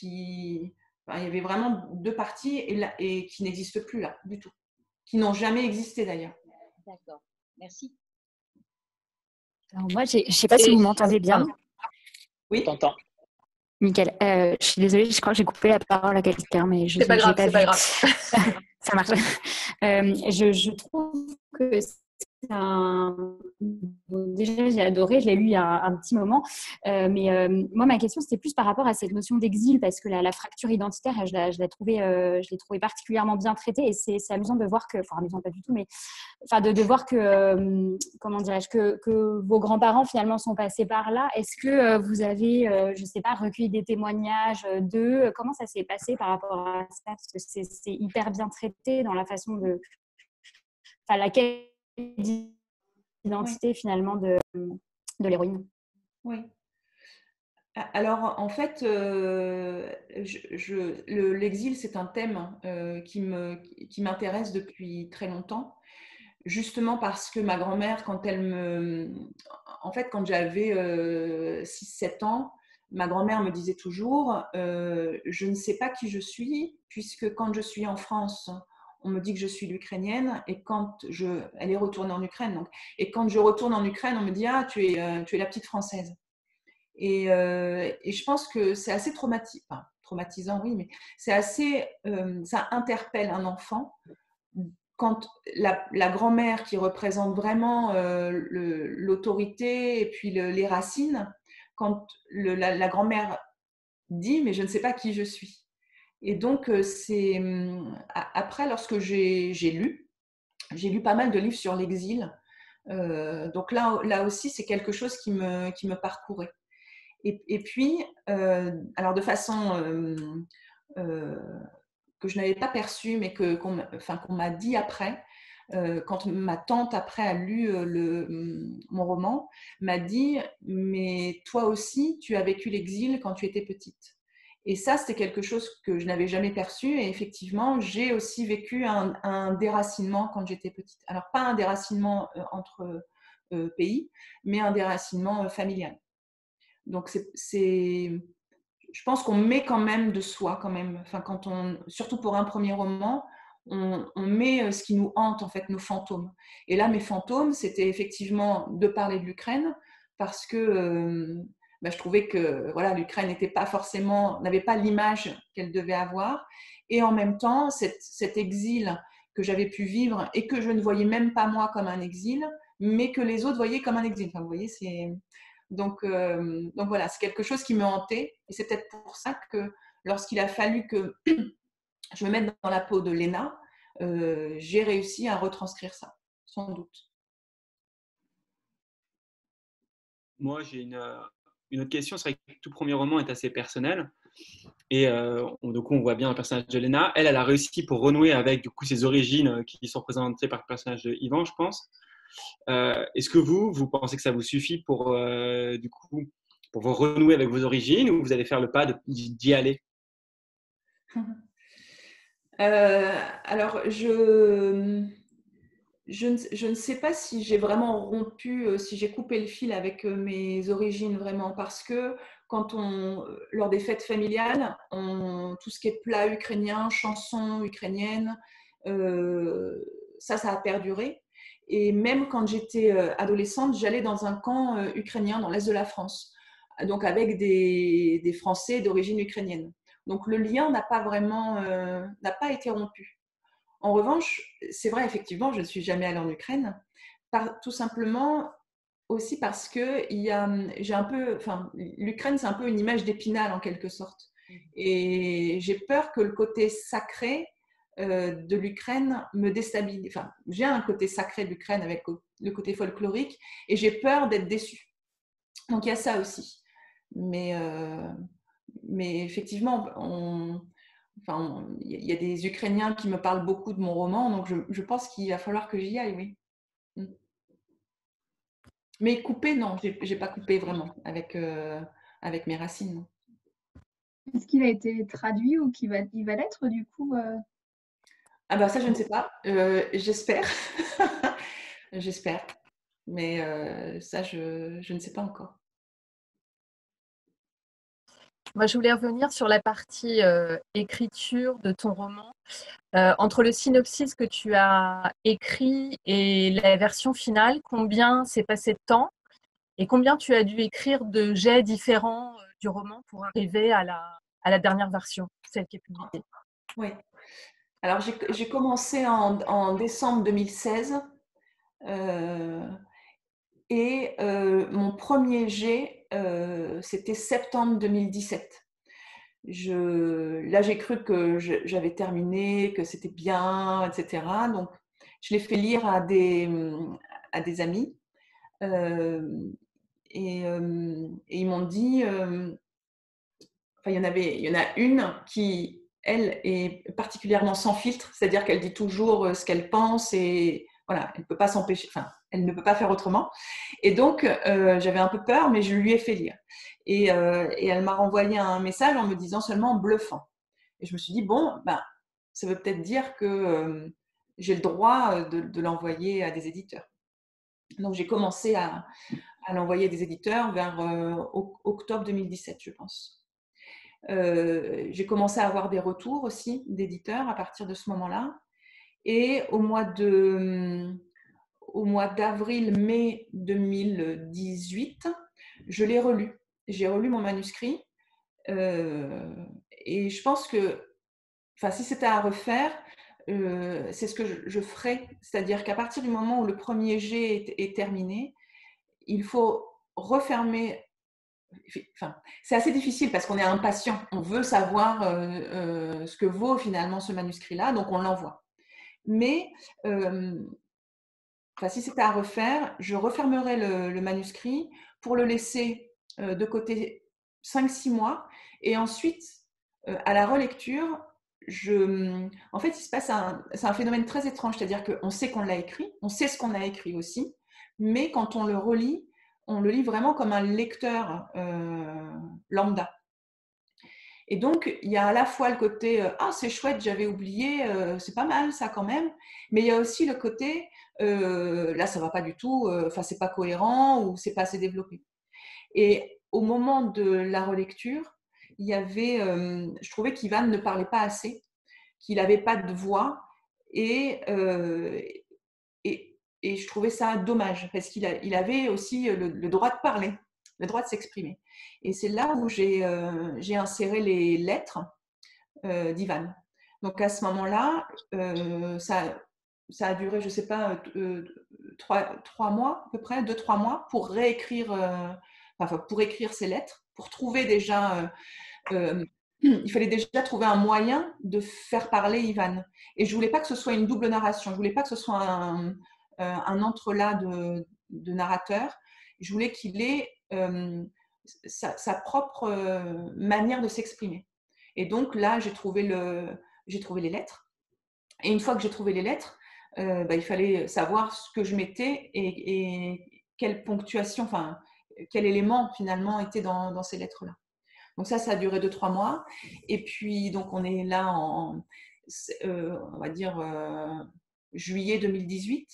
Il y avait vraiment deux parties et qui n'existent plus là, du tout. Qui n'ont jamais existé d'ailleurs. D'accord, merci. Alors moi, je ne sais pas si vous m'entendez bien. Oui, t'entends. Nickel. Je suis désolée, je crois que j'ai coupé la parole à quelqu'un, mais je c'est pas grave, c'est pas grave. Ça marche. Je trouve que déjà, j'ai adoré, je l'ai lu il y a un petit moment. Moi, ma question, c'était plus par rapport à cette notion d'exil, parce que la fracture identitaire, je l'ai trouvée particulièrement bien traitée. Et c'est amusant de voir que, enfin, amusant pas du tout, mais enfin, de voir que, comment dirais-je, que vos grands-parents, finalement, sont passés par là. Est-ce que vous avez, je ne sais pas, recueilli des témoignages d'eux? Comment ça s'est passé par rapport à ça? Parce que c'est hyper bien traité dans la façon de... Enfin, la quête d'identité, finalement, de l'héroïne. Oui. Alors, en fait, l'exil, c'est un thème qui m'intéresse depuis très longtemps, justement parce que ma grand-mère, quand j'avais 6-7 ans, ma grand-mère me disait toujours je ne sais pas qui je suis, puisque quand je suis en France, on me dit que je suis l'Ukrainienne, et elle est retournée en Ukraine, donc, et quand je retourne en Ukraine, on me dit tu es la petite Française. Et je pense que c'est assez traumatisant, oui, mais c'est assez, ça interpelle un enfant quand la grand-mère qui représente vraiment l'autorité et puis les racines, quand la grand-mère dit mais je ne sais pas qui je suis. Et donc après, lorsque j'ai lu pas mal de livres sur l'exil, donc là aussi c'est quelque chose qui me parcourait. Et puis, alors de façon que je n'avais pas perçue, mais qu'on m'a dit après, quand ma tante après a lu mon roman, m'a dit « mais toi aussi, tu as vécu l'exil quand tu étais petite ». Et ça, c'était quelque chose que je n'avais jamais perçu. Et effectivement, j'ai aussi vécu un déracinement quand j'étais petite. Alors, pas un déracinement entre pays, mais un déracinement familial. Donc, je pense qu'on met quand même de soi, quand même. Enfin, surtout pour un premier roman, on met ce qui nous hante, en fait, nos fantômes. Et là, mes fantômes, c'était effectivement de parler de l'Ukraine, parce que je trouvais que voilà, l'Ukraine n'avait pas l'image qu'elle devait avoir. Et en même temps, cet exil que j'avais pu vivre et que je ne voyais même pas moi comme un exil, mais que les autres voyaient comme un exil. Enfin, vous voyez, donc voilà, c'est quelque chose qui me hantait. Et c'est peut-être pour ça que lorsqu'il a fallu que je me mette dans la peau de Léna, j'ai réussi à retranscrire ça, sans doute. Moi, j'ai une autre question. C'est vrai que le tout premier roman est assez personnel. Et du coup, on voit bien le personnage de Léna. Elle a réussi pour renouer avec du coup, ses origines qui sont représentées par le personnage de Yvan, je pense. Est-ce que vous pensez que ça vous suffit pour vous renouer avec vos origines, ou vous allez faire le pas d'y aller? Alors, je ne sais pas si j'ai vraiment rompu, si j'ai coupé le fil avec mes origines vraiment, parce que lors des fêtes familiales, tout ce qui est plat ukrainien, chansons ukrainiennes, ça a perduré. Et même quand j'étais adolescente, j'allais dans un camp ukrainien dans l'est de la France, donc avec des Français d'origine ukrainienne. Donc le lien n'a pas été rompu. En revanche, c'est vrai, effectivement, je ne suis jamais allée en Ukraine, tout simplement aussi parce que l'Ukraine, c'est un peu une image d'Épinal en quelque sorte. Et j'ai peur que le côté sacré de l'Ukraine me déstabilise. Enfin, j'ai un côté sacré de l'Ukraine avec le côté folklorique, et j'ai peur d'être déçue. Donc il y a ça aussi. Mais effectivement, il y a des Ukrainiens qui me parlent beaucoup de mon roman, donc je pense qu'il va falloir que j'y aille, oui. Mais couper, non, j'ai pas coupé vraiment avec mes racines. Est-ce qu'il a été traduit ou il va l'être du coup Ah bah ça, je ne sais pas. J'espère. J'espère. Mais ça, je ne sais pas encore. Moi, je voulais revenir sur la partie écriture de ton roman. Entre le synopsis que tu as écrit et la version finale, combien s'est passé de temps et combien tu as dû écrire de jets différents du roman pour arriver à la dernière version, celle qui est publiée? Oui. Alors, j'ai commencé en décembre 2016. Et mon premier jet, c'était septembre 2017. Là, j'ai cru que j'avais terminé, que c'était bien, etc. Donc, je l'ai fait lire à des amis. Et ils m'ont dit, il y en a une qui, elle, est particulièrement sans filtre, c'est-à-dire qu'elle dit toujours ce qu'elle pense et voilà, elle peut pas s'empêcher, enfin, elle ne peut pas faire autrement. Et donc, j'avais un peu peur, mais je lui ai fait lire. Et elle m'a renvoyé un message en me disant seulement bluffant. Et je me suis dit, bon, ben, ça veut peut-être dire que j'ai le droit de l'envoyer à des éditeurs. Donc, j'ai commencé à l'envoyer à des éditeurs vers octobre 2017, je pense. J'ai commencé à avoir des retours aussi d'éditeurs à partir de ce moment-là. Et au mois d'avril-mai 2018, je l'ai relu. J'ai relu mon manuscrit et je pense que, si c'était à refaire, c'est ce que je ferais. C'est-à-dire qu'à partir du moment où le premier jet est terminé, il faut refermer. C'est assez difficile parce qu'on est impatient. On veut savoir ce que vaut finalement ce manuscrit-là, donc on l'envoie. Mais si c'était à refaire, je refermerais le manuscrit pour le laisser de côté 5-6 mois. Et ensuite, à la relecture, en fait, il se passe c'est un phénomène très étrange. C'est-à-dire qu'on sait qu'on l'a écrit, on sait ce qu'on a écrit aussi, mais quand on le relit, on le lit vraiment comme un lecteur lambda. Et donc, il y a à la fois le côté « Ah, c'est chouette, j'avais oublié, c'est pas mal ça quand même », mais il y a aussi le côté « Là, ça va pas du tout, c'est pas cohérent ou c'est pas assez développé ». Et au moment de la relecture, il y avait, je trouvais qu'Ivan ne parlait pas assez, qu'il n'avait pas de voix et je trouvais ça dommage parce qu'il avait aussi le droit de parler, le droit de s'exprimer. Et c'est là où j'ai inséré les lettres d'Ivan. Donc à ce moment-là, ça a duré, je ne sais pas, 3 mois à peu près, 2-3 mois pour réécrire, pour écrire ces lettres, pour trouver déjà... il fallait déjà trouver un moyen de faire parler Ivan. Et je ne voulais pas que ce soit une double narration, je ne voulais pas que ce soit un entrelac de narrateurs. Je voulais qu'il ait sa propre manière de s'exprimer. Et donc là, j'ai trouvé les lettres. Et une fois que j'ai trouvé les lettres, il fallait savoir ce que je mettais et quelle ponctuation, quel élément finalement était dans ces lettres-là. Donc ça a duré 2-3 mois. Et puis, donc, on est là on va dire, juillet 2018.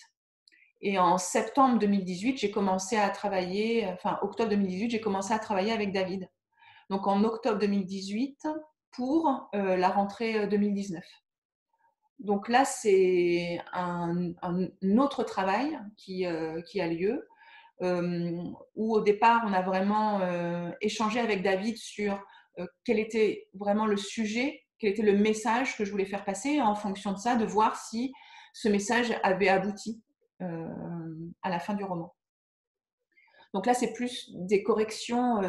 Et en septembre 2018, j'ai commencé à travailler, octobre 2018, j'ai commencé à travailler avec David. Donc, en octobre 2018 pour la rentrée 2019. Donc là, c'est un autre travail qui a lieu. Où au départ, on a vraiment échangé avec David sur quel était vraiment le sujet, quel était le message que je voulais faire passer, et en fonction de ça, de voir si ce message avait abouti à la fin du roman. Donc là, c'est plus des corrections.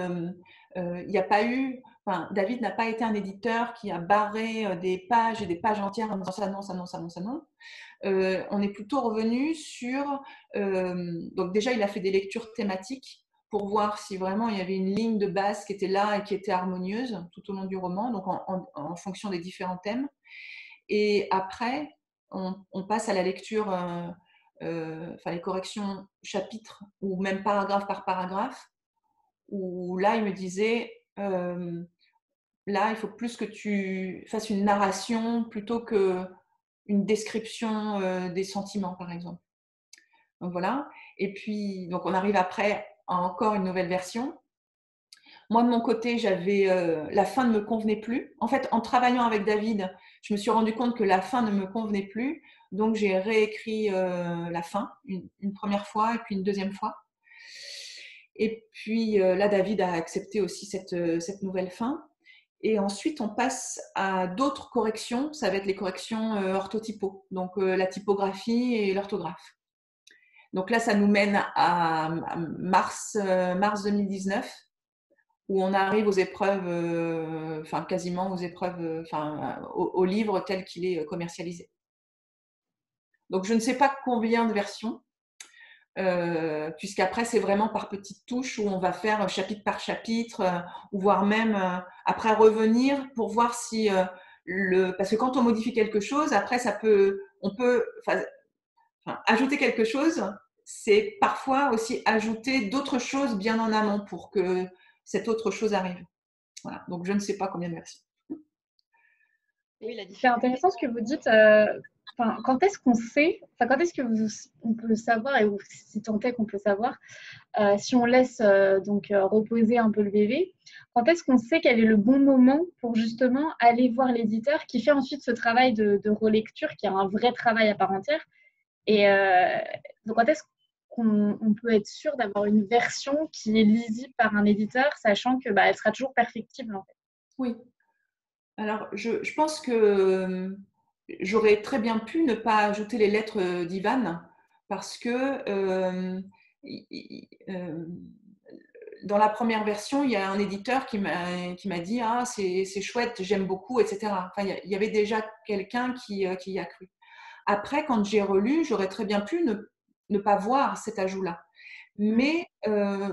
Il n'y a pas eu... David n'a pas été un éditeur qui a barré des pages et des pages entières en disant ça non, ça non, ça non, ça non. On est plutôt revenu sur... donc déjà, il a fait des lectures thématiques pour voir si vraiment il y avait une ligne de base qui était là et qui était harmonieuse tout au long du roman, donc en fonction des différents thèmes. Et après, on passe à la lecture, les corrections chapitre ou même paragraphe par paragraphe, où là, il me disait... là, il faut plus que tu fasses une narration plutôt qu'une description des sentiments, par exemple. Donc voilà. Et puis, donc on arrive après à encore une nouvelle version. Moi, de mon côté, la fin ne me convenait plus. En fait, en travaillant avec David, je me suis rendu compte que la fin ne me convenait plus. Donc, j'ai réécrit la fin une première fois et puis une deuxième fois. Et puis là, David a accepté aussi cette nouvelle fin. Et ensuite, on passe à d'autres corrections. Ça va être les corrections orthotypos, donc la typographie et l'orthographe. Donc là, ça nous mène à mars 2019, où on arrive aux épreuves, enfin quasiment aux épreuves, au livre tel qu'il est commercialisé. Donc je ne sais pas combien de versions, puisqu'après c'est vraiment par petites touches où on va faire chapitre par chapitre, ou voire même après revenir pour voir si parce que quand on modifie quelque chose, après on peut ajouter quelque chose, c'est parfois aussi ajouter d'autres choses bien en amont pour que cette autre chose arrive. Voilà. Donc je ne sais pas combien de versions. C'est intéressant ce que vous dites. Quand est-ce qu'on sait, quand est-ce que on peut savoir, et si tant est qu'on peut savoir, si on laisse reposer un peu le bébé, quand est-ce qu'on sait quel est le bon moment pour justement aller voir l'éditeur qui fait ensuite ce travail de relecture, qui est un vrai travail à part entière. Et donc quand est-ce qu'on peut être sûr d'avoir une version qui est lisible par un éditeur, sachant que elle sera toujours perfectible en fait. Oui. Alors, je pense que j'aurais très bien pu ne pas ajouter les lettres d'Ivan parce que dans la première version, il y a un éditeur qui m'a dit « Ah, c'est chouette, j'aime beaucoup, etc. » Enfin, il y avait déjà quelqu'un qui y a cru. Après, quand j'ai relu, j'aurais très bien pu ne pas voir cet ajout-là. Mais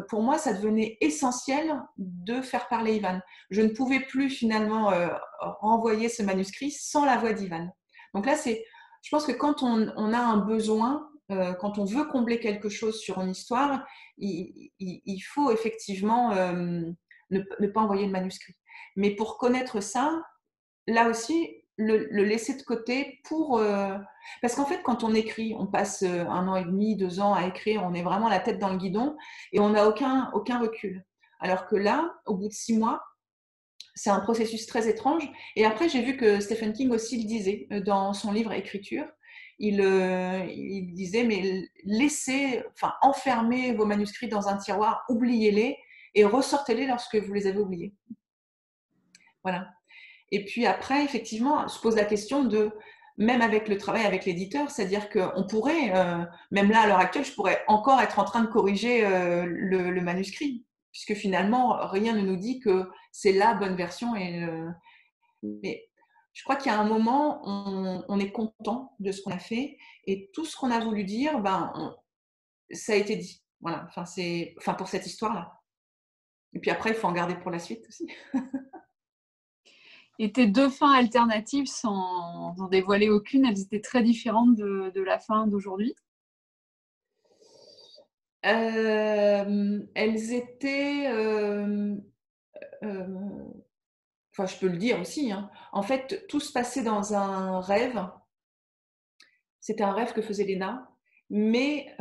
pour moi, ça devenait essentiel de faire parler Ivan. Je ne pouvais plus finalement renvoyer ce manuscrit sans la voix d'Ivan. Donc là, je pense que quand on a un besoin, quand on veut combler quelque chose sur une histoire, il faut effectivement ne pas envoyer le manuscrit. Mais pour connaître ça, là aussi, le laisser de côté parce qu'en fait, quand on écrit, on passe 1 an et demi, 2 ans à écrire, on est vraiment la tête dans le guidon et on n'a aucun recul. Alors que là, au bout de 6 mois, c'est un processus très étrange. Et après, j'ai vu que Stephen King aussi le disait dans son livre Écriture. Il disait, mais enfermez vos manuscrits dans un tiroir, oubliez-les et ressortez-les lorsque vous les avez oubliés. Voilà. Et puis après, effectivement, se pose la question même avec le travail avec l'éditeur, c'est-à-dire qu'on pourrait, même là à l'heure actuelle, je pourrais encore être en train de corriger le manuscrit, puisque finalement, rien ne nous dit que c'est la bonne version. Mais je crois qu'il y a un moment, on est content de ce qu'on a fait, et tout ce qu'on a voulu dire, ça a été dit. Voilà, pour cette histoire-là. Et puis après, il faut en garder pour la suite aussi. Et tes 2 fins alternatives, sans en dévoiler aucune, elles étaient très différentes de la fin d'aujourd'hui? Elles étaient... je peux le dire aussi. Hein. En fait, tout se passait dans un rêve. C'était un rêve que faisait Léna. Mais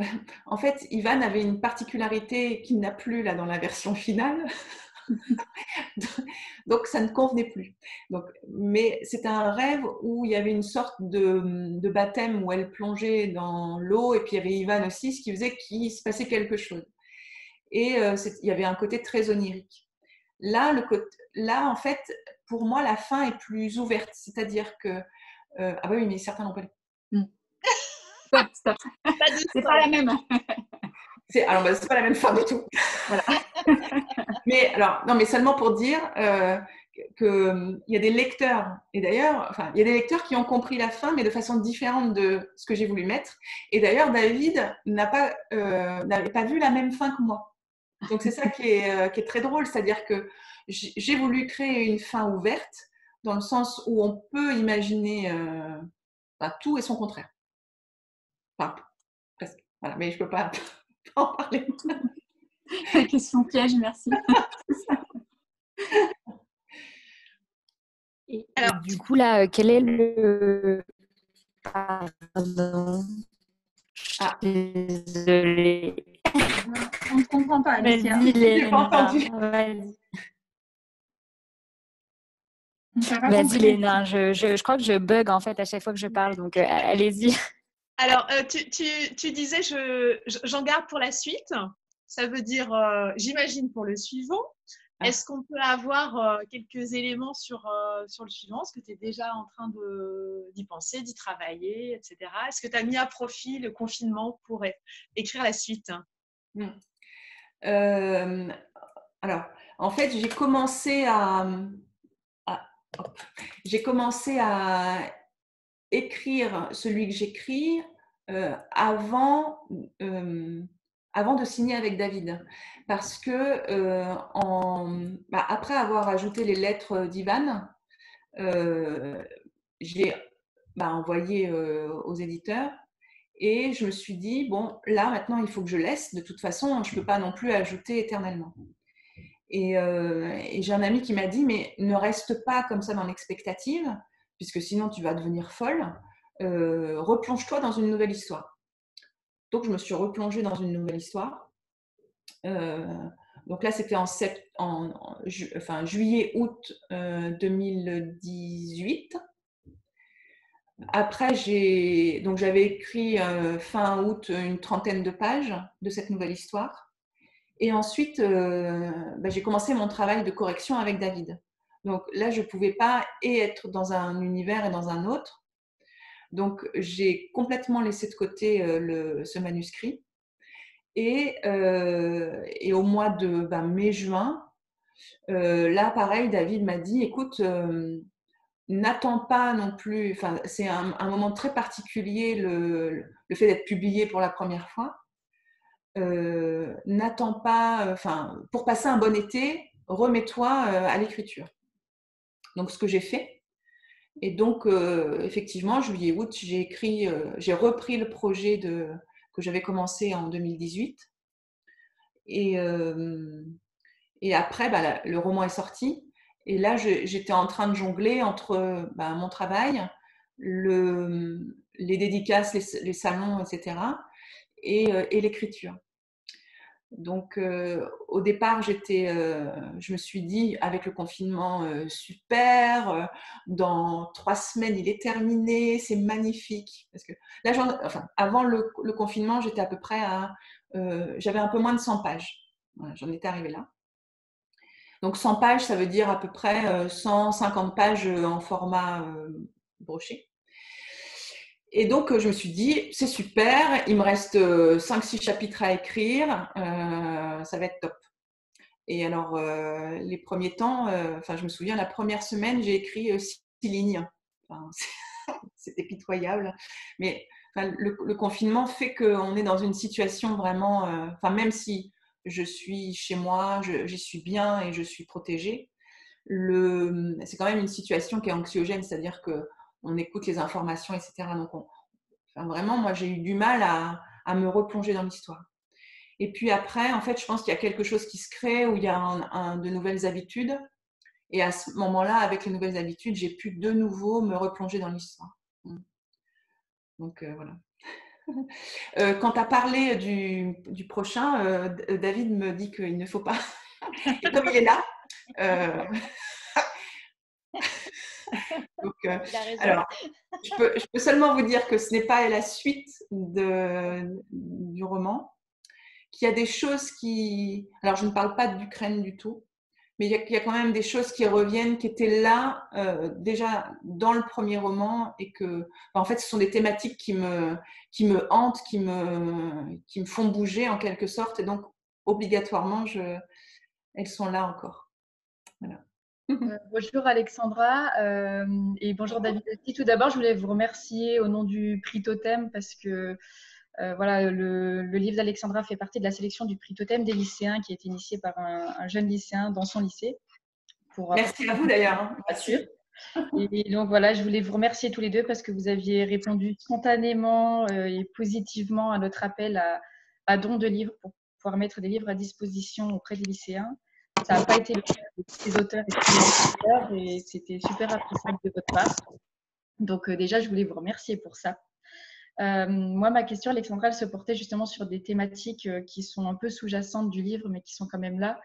en fait, Ivan avait une particularité qu'il n'a plus là dans la version finale. Donc, ça ne convenait plus. Mais c'était un rêve où il y avait une sorte de baptême où elle plongeait dans l'eau et puis il y avait Ivan aussi, ce qui faisait qu'il se passait quelque chose. Et il y avait un côté très onirique. Là, en fait, pour moi, la fin est plus ouverte. C'est-à-dire que... ah bah oui, mais certains n'ont pas lu. Stop. C'est pas la même. Alors, c'est pas la même fin du tout. Voilà. Mais seulement pour dire qu'il y a des lecteurs, et d'ailleurs, il y a des lecteurs qui ont compris la fin, mais de façon différente de ce que j'ai voulu mettre. Et d'ailleurs, David n'avait pas vu la même fin que moi. Donc, c'est ça qui est très drôle, c'est-à-dire que j'ai voulu créer une fin ouverte, dans le sens où on peut imaginer tout et son contraire. Enfin, presque. Voilà, mais je ne peux pas en parler. La question piège, merci. Et du coup, là, quel est le... Pardon. Désolée. On ne comprend pas, Alicia. Vas-y, Léna. Vas-y, Léna. Je crois que je bug en fait à chaque fois que je parle, donc allez-y. Alors, tu disais, j'en garde pour la suite. Ça veut dire, j'imagine, pour le suivant. Est-ce qu'on peut avoir quelques éléments sur le suivant? Est-ce que tu es déjà en train d'y penser, d'y travailler, etc. Est-ce que tu as mis à profit le confinement pour écrire la suite? Alors, en fait, j'ai commencé à écrire celui que j'écris avant de signer avec David. Parce que après avoir ajouté les lettres d'Ivan, j'ai envoyé aux éditeurs et je me suis dit, bon, là, maintenant, il faut que je laisse. De toute façon, je ne peux pas non plus ajouter éternellement. Et j'ai un ami qui m'a dit, mais ne reste pas comme ça dans l'expectative, puisque sinon tu vas devenir folle. Replonge-toi dans une nouvelle histoire. Donc, je me suis replongée dans une nouvelle histoire. Donc là, c'était en juillet-août 2018. Après, j'avais écrit fin août une 30aine de pages de cette nouvelle histoire. Et ensuite, j'ai commencé mon travail de correction avec David. Donc là, je ne pouvais pas être dans un univers et dans un autre. Donc, j'ai complètement laissé de côté ce manuscrit. Et au mois de mai-juin, là, pareil, David m'a dit, écoute, n'attends pas non plus, c'est un moment très particulier, le fait d'être publié pour la première fois. N'attends pas, pour passer un bon été, remets-toi à l'écriture. Donc, ce que j'ai fait. Et donc, effectivement, juillet-août, j'ai repris le projet que j'avais commencé en 2018. Et après, le roman est sorti. Et là, j'étais en train de jongler entre mon travail, les dédicaces, les salons, etc. et l'écriture. Donc, au départ, je me suis dit, avec le confinement, super, dans 3 semaines, il est terminé, c'est magnifique. Parce que là, avant le confinement, j'étais à peu près j'avais un peu moins de 100 pages. Voilà, j'en étais arrivée là. Donc, 100 pages, ça veut dire à peu près 150 pages en format broché. Et donc, je me suis dit, c'est super, il me reste 5-6 chapitres à écrire, ça va être top. Et alors, les premiers temps, je me souviens, la première semaine, j'ai écrit 6 lignes. C'était pitoyable. Mais le confinement fait qu'on est dans une situation vraiment, même si je suis chez moi, j'y suis bien et je suis protégée, c'est quand même une situation qui est anxiogène, c'est-à-dire qu'on écoute les informations, etc. Donc, vraiment, moi, j'ai eu du mal à me replonger dans l'histoire. Et puis après, en fait, je pense qu'il y a quelque chose qui se crée où il y a de nouvelles habitudes. Et à ce moment-là, avec les nouvelles habitudes, j'ai pu de nouveau me replonger dans l'histoire. Donc, voilà. Quand tu as parlé du prochain, David me dit qu'il ne faut pas. Et comme il est là, donc, alors, je peux seulement vous dire que ce n'est pas la suite du roman, qu'il y a des choses qui... Alors, je ne parle pas d'Ukraine du tout, mais il y a quand même des choses qui reviennent, qui étaient là déjà dans le premier roman et que, en fait, ce sont des thématiques qui me hantent, qui me font bouger en quelque sorte, et donc obligatoirement, elles sont là encore. Voilà. Bonjour Alexandra et bonjour David aussi. Tout d'abord, je voulais vous remercier au nom du prix Totem parce que voilà, le livre d'Alexandra fait partie de la sélection du prix Totem des lycéens qui a été initié par un jeune lycéen dans son lycée. Merci à vous d'ailleurs. Bien sûr. Et donc voilà, je voulais vous remercier tous les deux parce que vous aviez répondu spontanément et positivement à notre appel à don de livres pour pouvoir mettre des livres à disposition auprès des lycéens. Ça n'a pas été le cas de tous les auteurs et tous les auteurs et c'était super appréciable de votre part. Donc déjà, je voulais vous remercier pour ça. Moi, ma question, Alexandra, elle se portait justement sur des thématiques qui sont un peu sous-jacentes du livre, mais qui sont quand même là,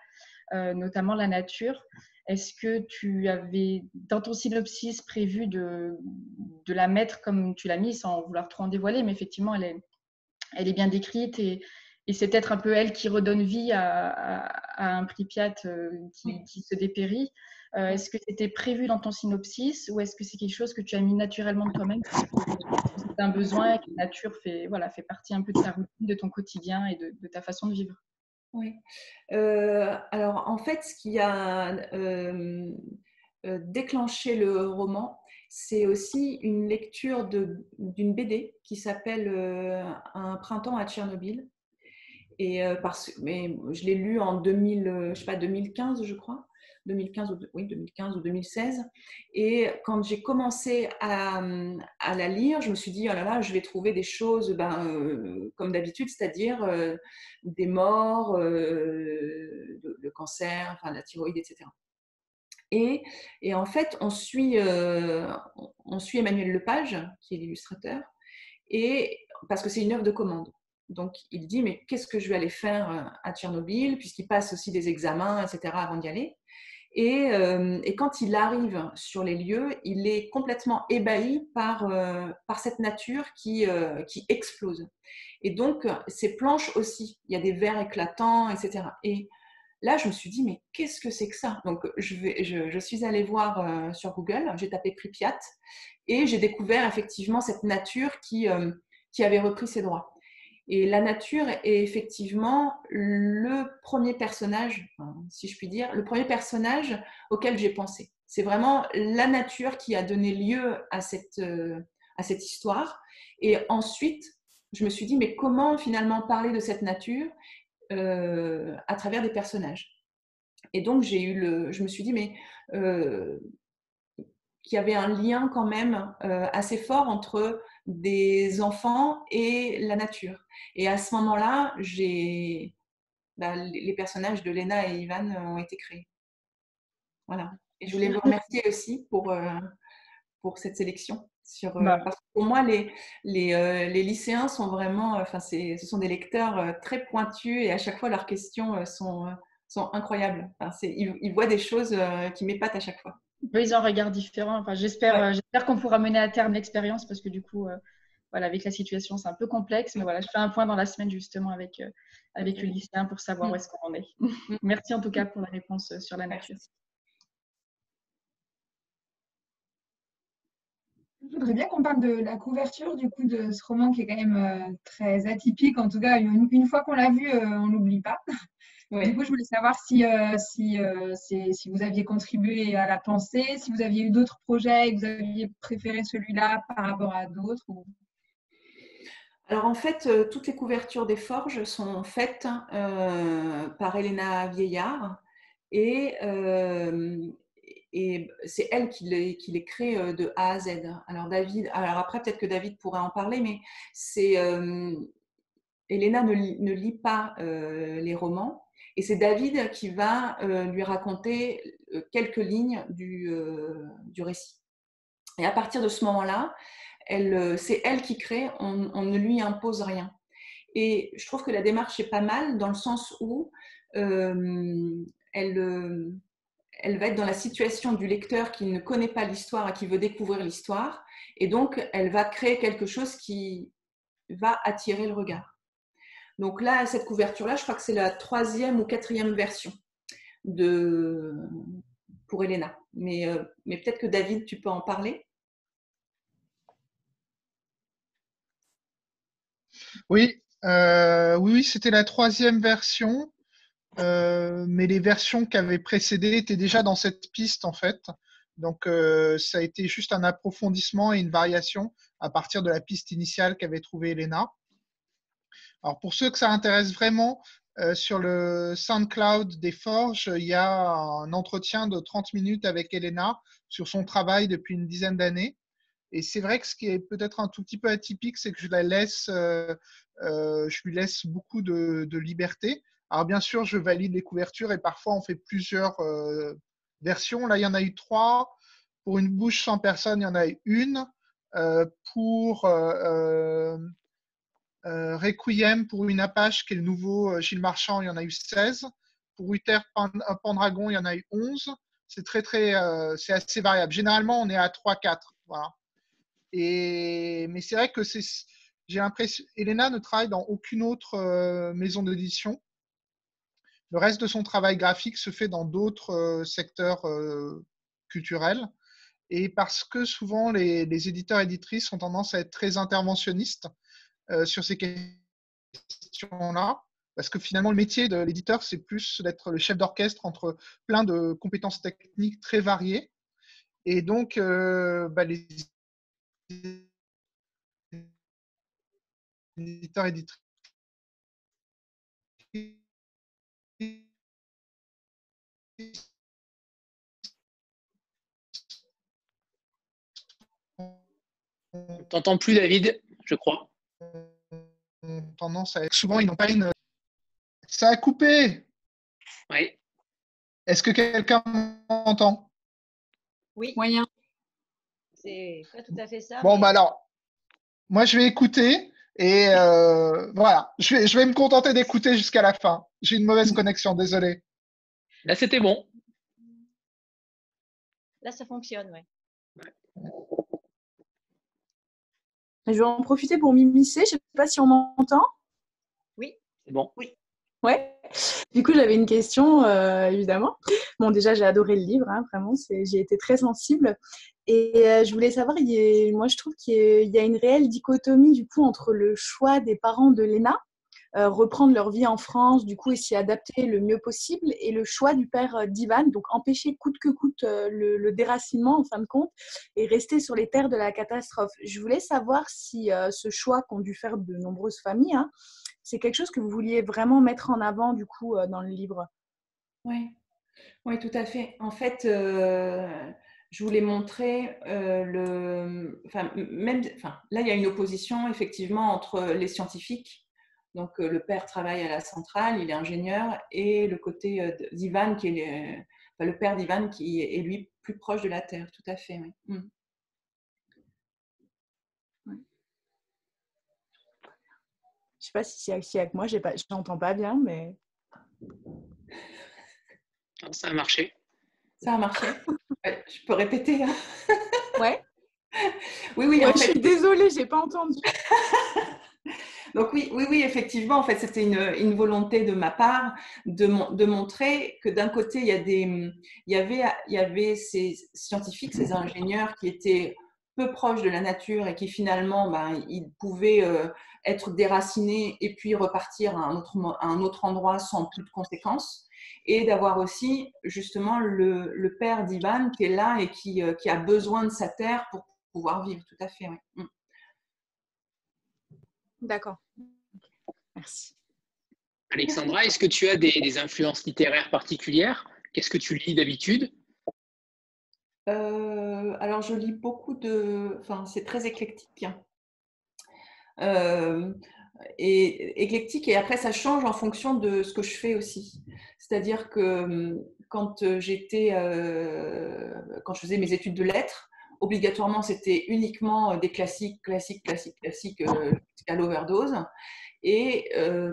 notamment la nature. Est-ce que tu avais, dans ton synopsis, prévu de la mettre comme tu l'as mis, sans vouloir trop en dévoiler, mais effectivement, elle est bien décrite et Et c'est peut-être un peu elle qui redonne vie à un Pripyat qui se dépérit. Est-ce que c'était prévu dans ton synopsis ou est-ce que c'est quelque chose que tu as mis naturellement de toi-même parce que c'est un besoin et que la nature fait partie un peu de ta routine, de ton quotidien et de ta façon de vivre? Oui. Alors, en fait, ce qui a déclenché le roman, c'est aussi une lecture d'une BD qui s'appelle Un printemps à Tchernobyl. Mais je l'ai lu en 2015, je crois. 2015 ou 2016. Et quand j'ai commencé à la lire, je me suis dit, oh là là, je vais trouver des choses comme d'habitude, c'est-à-dire des morts, le cancer, enfin, la thyroïde, etc. Et en fait, on suit Emmanuel Lepage, qui est l'illustrateur, parce que c'est une œuvre de commande. Donc, il dit, mais qu'est-ce que je vais aller faire à Tchernobyl, puisqu'il passe aussi des examens, etc., avant d'y aller. Et quand il arrive sur les lieux, il est complètement ébahi par cette nature qui explose. Et donc, ces planches aussi, il y a des verres éclatants, etc. Et là, je me suis dit, mais qu'est-ce que c'est que ça? Donc, je suis allée voir sur Google, j'ai tapé Pripyat, et j'ai découvert effectivement cette nature qui avait repris ses droits. Et la nature est effectivement le premier personnage, si je puis dire, le premier personnage auquel j'ai pensé. C'est vraiment la nature qui a donné lieu à cette histoire. Et ensuite, je me suis dit, mais comment finalement parler de cette nature à travers des personnages? Et donc, je me suis dit, mais qu'il y avait un lien quand même assez fort entre des enfants et la nature. Et à ce moment-là, les personnages de Léna et Ivan ont été créés. Voilà. Et je voulais vous remercier aussi pour cette sélection. Parce que pour moi, les lycéens sont vraiment, ce sont des lecteurs très pointus et à chaque fois leurs questions sont incroyables. Ils voient des choses qui m'épatent à chaque fois. Ils ont un regard différent. Enfin, j'espère qu'on pourra mener à terme l'expérience parce que du coup, voilà, avec la situation, c'est un peu complexe. Mais voilà, je fais un point dans la semaine justement avec le lycéen pour savoir où est-ce qu'on en est. Merci en tout cas pour la réponse sur la nature. Je voudrais bien qu'on parle de la couverture du coup de ce roman qui est quand même très atypique. En tout cas, une fois qu'on l'a vu, on l'oublie pas. Ouais. Du coup, je voulais savoir si vous aviez contribué à la pensée, si vous aviez eu d'autres projets et que vous aviez préféré celui-là par rapport à d'autres. Alors en fait, toutes les couvertures des forges sont faites par Elena Vieillard et c'est elle qui les crée de A à Z. Alors après, peut-être que David pourrait en parler, mais Elena ne lit pas les romans. Et c'est David qui va lui raconter quelques lignes du récit. Et à partir de ce moment-là, c'est elle qui crée, on ne lui impose rien. Et je trouve que la démarche est pas mal dans le sens où elle va être dans la situation du lecteur qui ne connaît pas l'histoire et qui veut découvrir l'histoire. Et donc, elle va créer quelque chose qui va attirer le regard. Donc là, cette couverture-là, je crois que c'est la 3e ou 4e version pour Elena. Mais peut-être que David, tu peux en parler? Oui, c'était la 3e version. Mais les versions qui avaient précédé étaient déjà dans cette piste en fait. Donc ça a été juste un approfondissement et une variation à partir de la piste initiale qu'avait trouvée Elena. Alors pour ceux que ça intéresse vraiment, sur le SoundCloud des Forges, il y a un entretien de 30 minutes avec Elena sur son travail depuis une dizaine d'années. Et c'est vrai que ce qui est peut-être un tout petit peu atypique, c'est que je lui laisse beaucoup de liberté. Alors bien sûr, je valide les couvertures et parfois on fait plusieurs versions. Là, il y en a eu 3. Pour Une bouche sans personne, il y en a eu une. Pour Requiem pour une Apache, qui est le nouveau Gilles Marchand, il y en a eu 16. Pour Uther Pendragon, il y en a eu 11. C'est c'est assez variable. Généralement, on est à 3-4. Voilà. Mais c'est vrai que j'ai l'impression Elena ne travaille dans aucune autre maison d'édition. Le reste de son travail graphique se fait dans d'autres secteurs culturels. Et parce que souvent, les éditeurs-éditrices ont tendance à être très interventionnistes sur ces questions-là. Parce que finalement, le métier de l'éditeur, c'est plus d'être le chef d'orchestre entre plein de compétences techniques très variées. Et donc, les éditeurs-éditrices T'entends plus, David, je crois. ont tendance à être... Souvent, ils n'ont pas une... Ça a coupé. Oui. Est-ce que quelqu'un m'entend? Oui. Moyen. C'est pas tout à fait ça. Bon, mais... alors, moi, je vais écouter et voilà. Je vais me contenter d'écouter jusqu'à la fin. J'ai une mauvaise connexion, désolé. Là, c'était bon. Là, ça fonctionne, oui. Je vais en profiter pour m'immiscer. Je ne sais pas si on m'entend. Oui. C'est bon. Oui. Ouais. Du coup, j'avais une question, évidemment. Bon, déjà, j'ai adoré le livre, hein, vraiment. J'ai été très sensible. Et je voulais savoir, moi, je trouve qu'il y a une réelle dichotomie, du coup, entre le choix des parents de Léna, reprendre leur vie en France, du coup, et s'y adapter le mieux possible, et le choix du père d'Ivan, donc empêcher coûte que coûte le déracinement, en fin de compte, et rester sur les terres de la catastrophe. Je voulais savoir si ce choix qu'ont dû faire de nombreuses familles, hein, c'est quelque chose que vous vouliez vraiment mettre en avant, du coup, dans le livre. Oui, oui, tout à fait. En fait, je voulais montrer là, il y a une opposition effectivement entre les scientifiques. Donc, le père travaille à la centrale, il est ingénieur, et le côté d'Ivan, qui est le père d'Ivan, qui est lui plus proche de la Terre. Tout à fait, oui. Mm. Je ne sais pas si c'est avec moi, je n'entends pas bien, mais... Ça a marché. Ça a marché. Ouais, je peux répéter. Hein. Ouais. Oui, ouais, en fait... Je suis désolée, je n'ai pas entendu. Donc oui, effectivement, en fait, c'était une volonté de ma part de montrer que d'un côté, il y avait ces scientifiques, ces ingénieurs qui étaient peu proches de la nature et qui finalement, ils pouvaient être déracinés et puis repartir à un autre endroit sans plus de conséquences. Et d'avoir aussi justement le père d'Ivan qui est là et qui a besoin de sa terre pour pouvoir vivre. Tout à fait, oui. D'accord. Merci. Alexandra, est-ce que tu as des influences littéraires particulières? Qu'est-ce que tu lis d'habitude? Alors, je lis beaucoup c'est très éclectique. Et éclectique, et après, ça change en fonction de ce que je fais aussi. C'est-à-dire que quand je faisais mes études de lettres, obligatoirement, c'était uniquement des classiques jusqu'à l'overdose. Et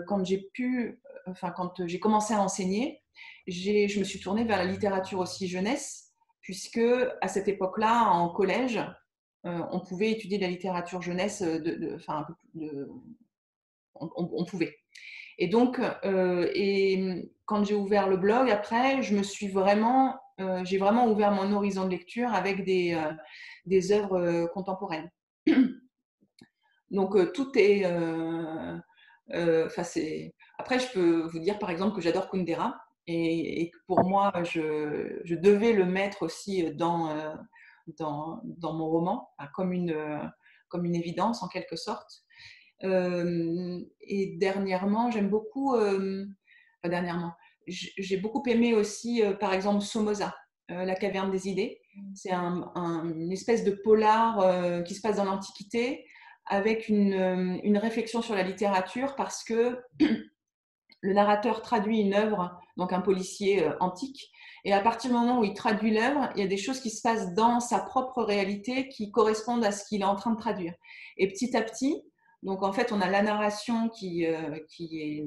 quand j'ai commencé à enseigner, je me suis tournée vers la littérature aussi jeunesse, puisque à cette époque-là, en collège, on pouvait étudier la littérature jeunesse, on pouvait. Et donc, quand j'ai ouvert le blog, après, j'ai vraiment ouvert mon horizon de lecture avec des œuvres contemporaines. Donc, tout est... Après, je peux vous dire, par exemple, que j'adore Kundera. Et que pour moi, je devais le mettre aussi dans mon roman, comme une évidence en quelque sorte. Et dernièrement, j'ai beaucoup aimé aussi, par exemple, Somoza, La caverne des idées. C'est une espèce de polar qui se passe dans l'Antiquité avec une réflexion sur la littérature parce que le narrateur traduit une œuvre, donc un policier antique, et à partir du moment où il traduit l'œuvre, il y a des choses qui se passent dans sa propre réalité qui correspondent à ce qu'il est en train de traduire. Et petit à petit, donc en fait, on a la narration qui est,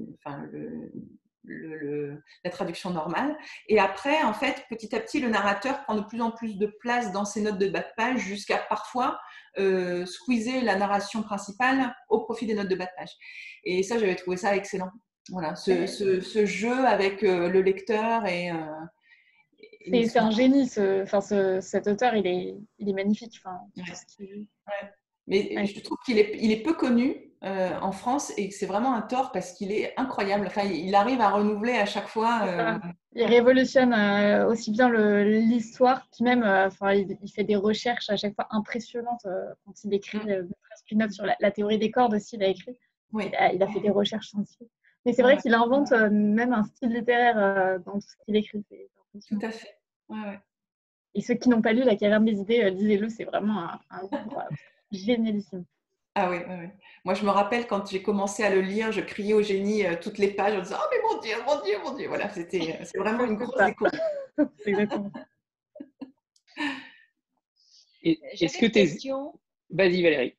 la traduction normale. Et après, en fait, petit à petit, le narrateur prend de plus en plus de place dans ses notes de bas de page jusqu'à parfois squeezer la narration principale au profit des notes de bas de page. Et ça, j'avais trouvé ça excellent. Voilà, ce jeu avec le lecteur et c'est un génie, cet auteur, il est magnifique. Mais je trouve qu'il est peu connu en France et que c'est vraiment un tort parce qu'il est incroyable. Enfin, il arrive à renouveler à chaque fois. Il révolutionne aussi bien l'histoire, puis même il fait des recherches à chaque fois impressionnantes quand il écrit presque une œuvre sur la théorie des cordes aussi, il a écrit. Oui. Il a fait des recherches scientifiques. Mais c'est vrai qu'il invente même un style littéraire dans tout ce qu'il écrit. Tout à fait. Ouais. Et ceux qui n'ont pas lu La Caverne des idées, lisez-le, c'est vraiment un livre génialissime. Ah oui. Moi, je me rappelle quand j'ai commencé à le lire, je criais au génie toutes les pages en disant « Oh, mais mon Dieu, mon Dieu, mon Dieu !» Voilà, c'est vraiment une grosse découverte. Exactement. Est-ce que tes... Vas-y, Valérie.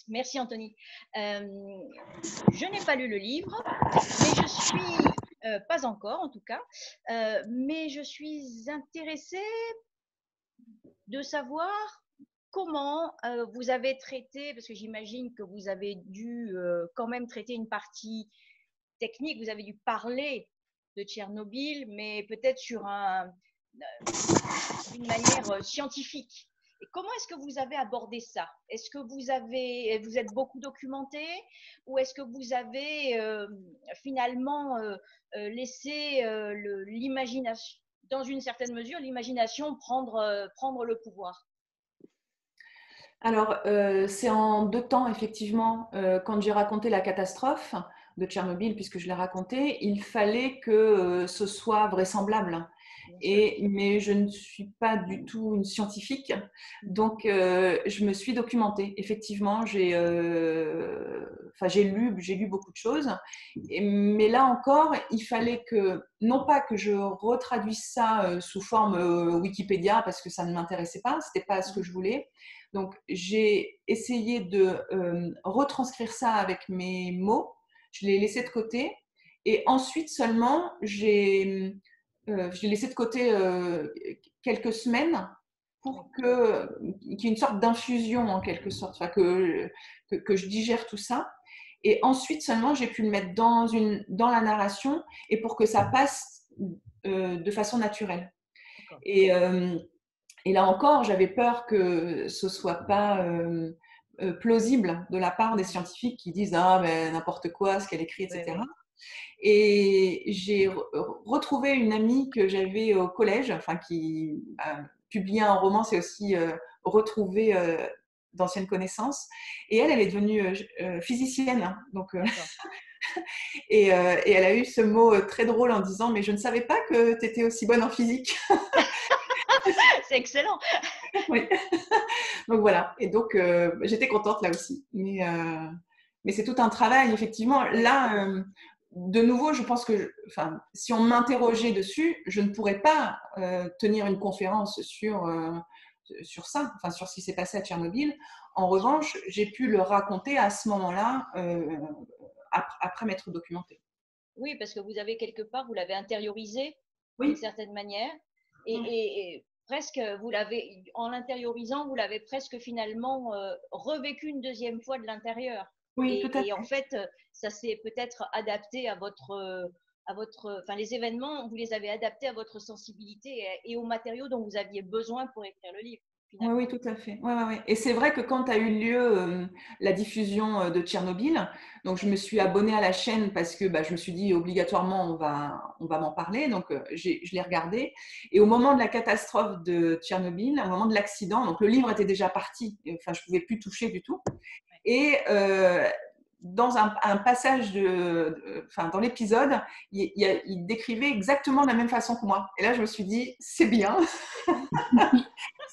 Merci, Anthony. Je n'ai pas lu le livre, mais je suis... pas encore, en tout cas. Mais je suis intéressée de savoir comment vous avez traité, parce que j'imagine que vous avez dû quand même traiter une partie technique, vous avez dû parler de Tchernobyl, mais peut-être sur d'une manière scientifique. Et comment est-ce que vous avez abordé ça? Est-ce que vous êtes beaucoup documenté ou est-ce que vous avez finalement laissé l'imagination, dans une certaine mesure, l'imagination prendre le pouvoir? Alors, c'est en 2 temps, effectivement. Quand j'ai raconté la catastrophe de Tchernobyl, puisque je l'ai raconté, il fallait que ce soit vraisemblable. Mais je ne suis pas du tout une scientifique, donc je me suis documentée. Effectivement, j'ai lu beaucoup de choses, mais là encore, il fallait que, non pas que je retraduise ça sous forme Wikipédia, parce que ça ne m'intéressait pas, c'était pas ce que je voulais. Donc, j'ai essayé de retranscrire ça avec mes mots, je l'ai laissé de côté, et ensuite seulement, j'ai laissé de côté quelques semaines pour qu'il y ait une sorte d'infusion en quelque sorte, enfin, que je digère tout ça. Et ensuite seulement, j'ai pu le mettre dans la narration et pour que ça passe de façon naturelle. Et là encore, j'avais peur que ce ne soit pas plausible de la part des scientifiques qui disent « Ah, ben, n'importe quoi, ce qu'elle écrit, etc. » Et j'ai retrouvé une amie que j'avais au collège, enfin, qui publiait un roman, c'est aussi retrouver d'anciennes connaissances. Et elle est devenue physicienne. Hein, donc, et elle a eu ce mot très drôle en disant « Mais je ne savais pas que tu étais aussi bonne en physique. » C'est excellent. Oui. Donc voilà. Et donc, j'étais contente là aussi. Mais c'est tout un travail, effectivement. Là, de nouveau, je pense que si on m'interrogeait dessus, je ne pourrais pas tenir une conférence sur ça, enfin, sur ce qui s'est passé à Tchernobyl. En revanche, j'ai pu le raconter à ce moment-là, après m'être documentée. Oui, parce que vous avez quelque part, vous l'avez intériorisé d'une certaine manière. Et presque, en l'intériorisant, vous l'avez presque finalement revécu une deuxième fois de l'intérieur. Oui, tout à fait. Et en fait, ça s'est peut-être adapté à les événements, vous les avez adaptés à votre sensibilité et aux matériaux dont vous aviez besoin pour écrire le livre. Oui, tout à fait. Ouais. Et c'est vrai que quand a eu lieu la diffusion de Tchernobyl, donc je me suis abonnée à la chaîne parce que je me suis dit obligatoirement on va m'en parler. Donc je l'ai regardé. Et au moment de la catastrophe de Tchernobyl, au moment de l'accident, donc le livre était déjà parti. Enfin, je pouvais plus toucher du tout. Et dans un passage dans l'épisode, il décrivait exactement de la même façon que moi. Et là, je me suis dit, c'est bien.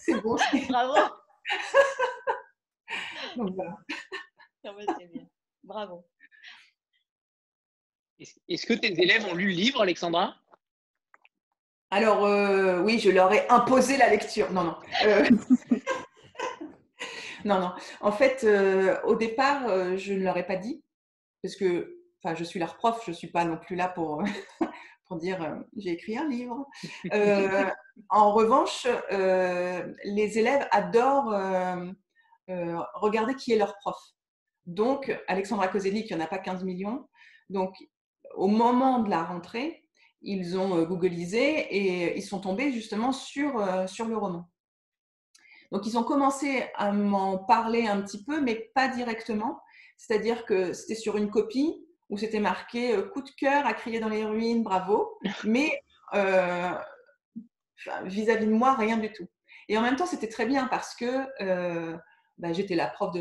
C'est bon. Bravo. Donc voilà. C'est bien. Bravo. Est-ce que tes élèves ont lu le livre, Alexandra? Alors, oui, je leur ai imposé la lecture. Non. Non. En fait, au départ, je ne leur ai pas dit. Parce que enfin, je suis leur prof, je ne suis pas non plus là pour, pour dire j'ai écrit un livre. En revanche, les élèves adorent regarder qui est leur prof. Donc, Alexandra Kozelik, il n'y en a pas 15 millions. Donc, au moment de la rentrée, ils ont googlisé et ils sont tombés justement sur le roman. Donc, ils ont commencé à m'en parler un petit peu, mais pas directement. C'est-à-dire que c'était sur une copie où c'était marqué « Coup de cœur à crier dans les ruines, bravo », mais vis-à-vis de moi, rien du tout. Et en même temps, c'était très bien parce que j'étais la prof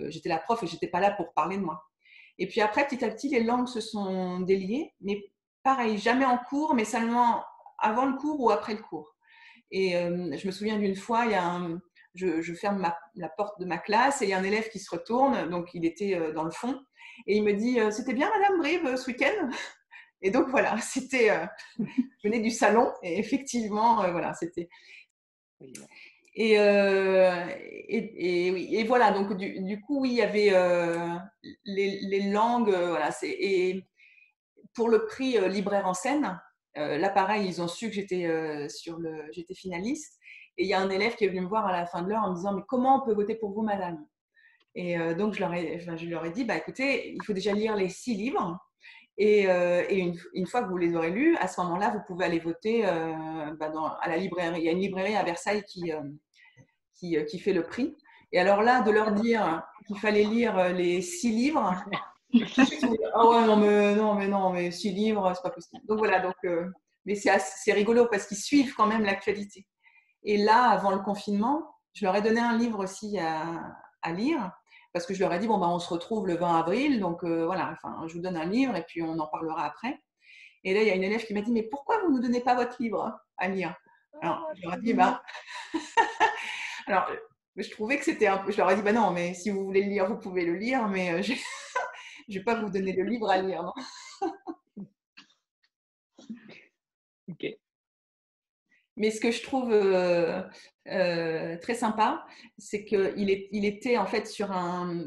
j'étais la prof et je n'étais pas là pour parler de moi. Et puis après, petit à petit, les langues se sont déliées, mais pareil, jamais en cours, mais seulement avant le cours ou après le cours. Et je me souviens d'une fois, je ferme la porte de ma classe et il y a un élève qui se retourne, donc il était dans le fond, et il me dit « C'était bien Madame Brive ce week-end ?» Et donc voilà, c'était, je venais du salon et effectivement, voilà, c'était… Et voilà, donc du coup, oui, il y avait les langues, voilà, et pour le prix Libraire en scène, là pareil, ils ont su que j'étais finaliste, et il y a un élève qui est venu me voir à la fin de l'heure en me disant « Mais comment on peut voter pour vous, madame ?» Et donc je leur ai dit « Bah écoutez, il faut déjà lire les 6 livres. Et une fois que vous les aurez lus, à ce moment-là, vous pouvez aller voter à la librairie. Il y a une librairie à Versailles qui fait le prix. Et alors là, de leur dire qu'il fallait lire les 6 livres, ah ouais, non, mais 6 livres, c'est pas possible. Donc voilà, mais c'est rigolo parce qu'ils suivent quand même l'actualité. Et là, avant le confinement, je leur ai donné un livre aussi à lire. Parce que je leur ai dit, bon, on se retrouve le 20 avril, donc voilà, enfin, je vous donne un livre et puis on en parlera après. Et là, il y a une élève qui m'a dit, mais pourquoi vous ne nous donnez pas votre livre à lire? Alors, je leur ai dit, alors, je trouvais que c'était un peu… Je leur ai dit, non, mais si vous voulez le lire, vous pouvez le lire, mais je ne vais pas vous donner le livre à lire, non. Ok. Mais ce que je trouve très sympa, c'est qu'il était en fait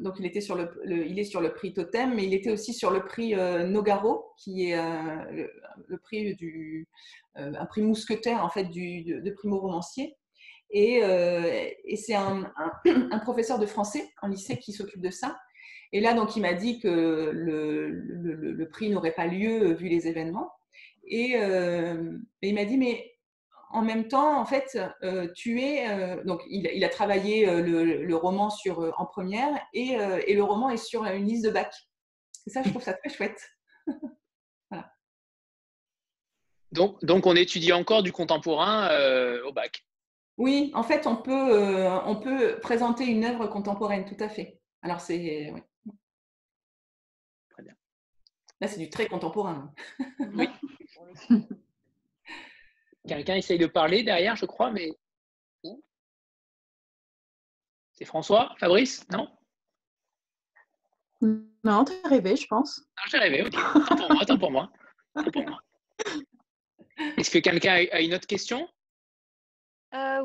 donc il était sur il est sur le prix Totem, mais il était aussi sur le prix Nogaro, qui est le prix un prix mousquetaire en fait de primo-romancier. Et c'est un professeur de français en lycée qui s'occupe de ça. Et là, donc, il m'a dit que le prix n'aurait pas lieu vu les événements. Et il m'a dit, mais en même temps, en fait, donc il a travaillé le roman en première et le roman est sur une liste de bac. Et ça, je trouve ça très chouette. Voilà. Donc, on étudie encore du contemporain au bac. Oui, en fait, on peut présenter une œuvre contemporaine, tout à fait. Alors, c'est… Oui. Très bien. Là, c'est du très contemporain. Oui. Quelqu'un essaye de parler derrière, je crois, mais… C'est François? Fabrice? Non? Non, t'es rêvé, je pense. Ah, j'ai rêvé, ok. Tant pour moi. Est-ce que quelqu'un a une autre question?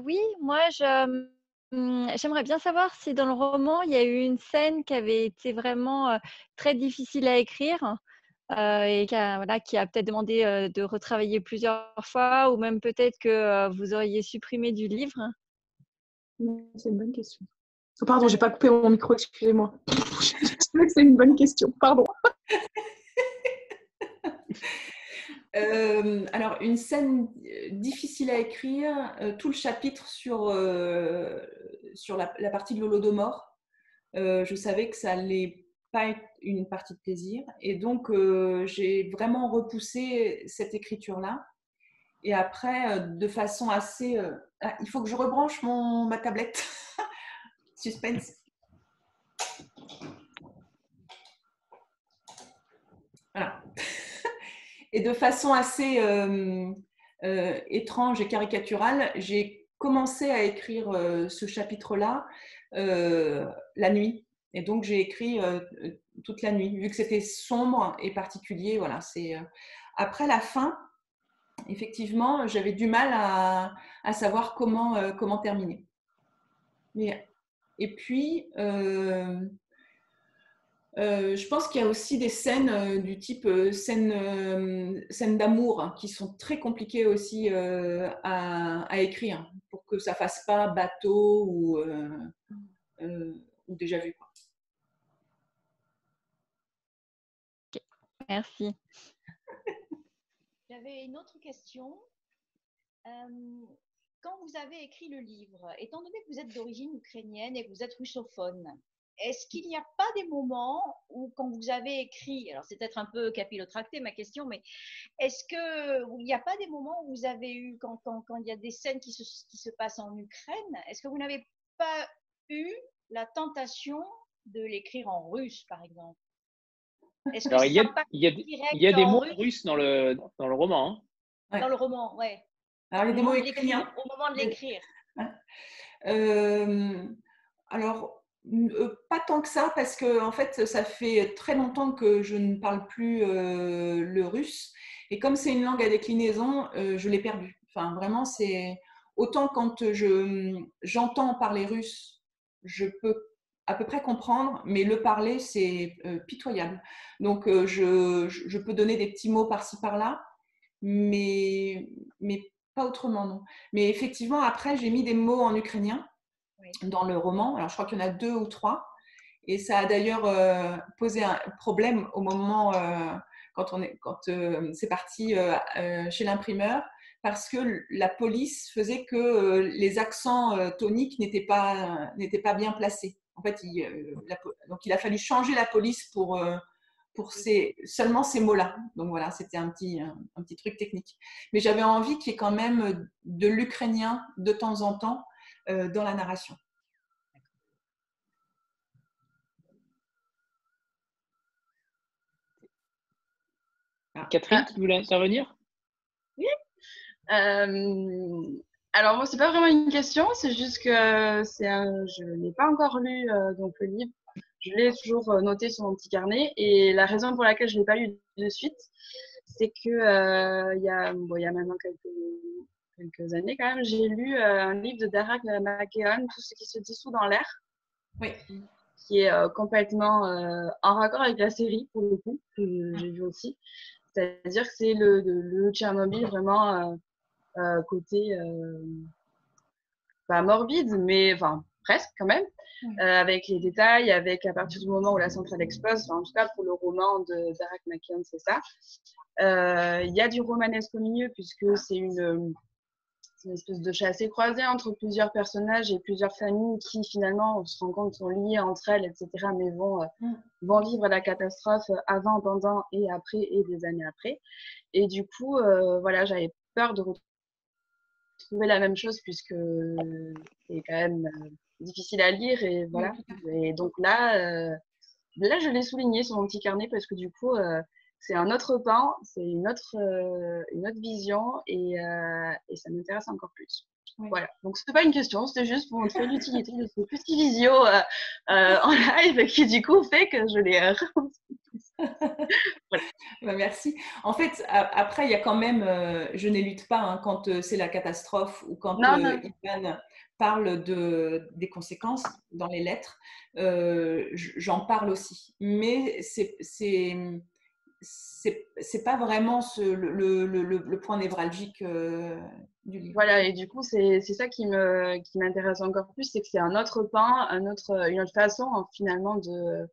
Oui, moi, j'aimerais bien savoir si dans le roman, il y a eu une scène qui avait été vraiment très difficile à écrire et qui a peut-être demandé de retravailler plusieurs fois, ou même peut-être que vous auriez supprimé du livre. C'est une bonne question. Oh, pardon, j'ai pas coupé mon micro, excusez-moi. C'est une bonne question, pardon. Alors, une scène difficile à écrire, tout le chapitre sur la partie de l'Holodomor. Je savais que ça allait pas être une partie de plaisir. Et donc, j'ai vraiment repoussé cette écriture-là. Et après, de façon assez… il faut que je rebranche ma tablette. Suspense. Voilà. Et de façon assez étrange et caricaturale, j'ai commencé à écrire ce chapitre-là la nuit. Et donc, j'ai écrit toute la nuit, vu que c'était sombre et particulier. Voilà, après la fin, effectivement, j'avais du mal à savoir comment terminer. Et puis, Je pense qu'il y a aussi des scènes du type scènes d'amour hein, qui sont très compliquées aussi à écrire pour que ça fasse pas bateau ou déjà vu. Quoi. Okay. Merci. J'avais une autre question. Quand vous avez écrit le livre, étant donné que vous êtes d'origine ukrainienne et que vous êtes russophone, est-ce qu'il n'y a pas des moments où, quand vous avez écrit, alors c'est peut-être un peu capillotracté ma question, mais est-ce qu'il n'y a pas des moments où vous avez eu, quand il y a des scènes qui se passent en Ukraine, est-ce que vous n'avez pas eu la tentation de l'écrire en russe, par exemple? Est-ce que Alors, ça il y a direct des en mots russe russes dans le roman. Hein. Ouais. dans le roman, ouais. Alors, il y a des mots ukrainiens. Au moment de l'écrire. Alors, pas tant que ça, parce que en fait, ça fait très longtemps que je ne parle plus le russe. Et comme c'est une langue à déclinaison, je l'ai perdu. Enfin, vraiment, c'est autant quand j'entends parler russe, je peux à peu près comprendre, mais le parler, c'est pitoyable. Donc, je peux donner des petits mots par-ci, par-là, mais pas autrement, non. Mais effectivement, après, j'ai mis des mots en ukrainien dans le roman. Alors, je crois qu'il y en a 2 ou 3. Et ça a d'ailleurs posé un problème au moment quand c'est parti chez l'imprimeur, parce que la police faisait que les accents toniques n'étaient pas bien placés. En fait, donc il a fallu changer la police pour seulement ces mots-là. Donc voilà, c'était un petit truc technique. Mais j'avais envie qu'il y ait quand même de l'ukrainien de temps en temps dans la narration. Catherine, tu voulais intervenir? Oui. Alors moi, c'est pas vraiment une question, c'est juste que je n'ai pas encore lu donc le livre. Je l'ai toujours noté sur mon petit carnet, et la raison pour laquelle je l'ai pas lu de suite, c'est que il y a maintenant quelques années quand même, j'ai lu un livre de Darach McKeown, Tout ce qui se dissout dans l'air. Oui. Qui est complètement en raccord avec la série, pour le coup, que j'ai vu aussi. C'est-à-dire que c'est le Tchernobyl vraiment côté pas morbide, mais enfin presque quand même, avec les détails, avec à partir du moment où la centrale explose, en tout cas pour le roman de Darach McKeown, c'est ça. Il y a du romanesque au milieu, puisque c'est une espèce de chassé croisé entre plusieurs personnages et plusieurs familles qui finalement, on se rend compte, sont liées entre elles, etc., mais vont vivre la catastrophe avant, pendant et après, et des années après. Et du coup, voilà, j'avais peur de retrouver la même chose, puisque c'est quand même difficile à lire, et voilà. Et donc là, je l'ai souligné sur mon petit carnet, parce que du coup, c'est un autre pan, c'est une autre vision, et ça m'intéresse encore plus. Oui. Voilà, donc c'était pas une question, c'était juste pour montrer l'utilité de ce petit visio en live, qui du coup fait que je l'ai voilà. Merci. En fait, après, il y a quand même, je n'élude pas hein, quand c'est la catastrophe, ou quand Ivan parle des conséquences dans les lettres, j'en parle aussi. Mais c'est pas vraiment le point névralgique du livre. Voilà, et du coup, c'est ça qui m'intéresse encore plus, c'est que c'est un autre pan, une autre façon finalement de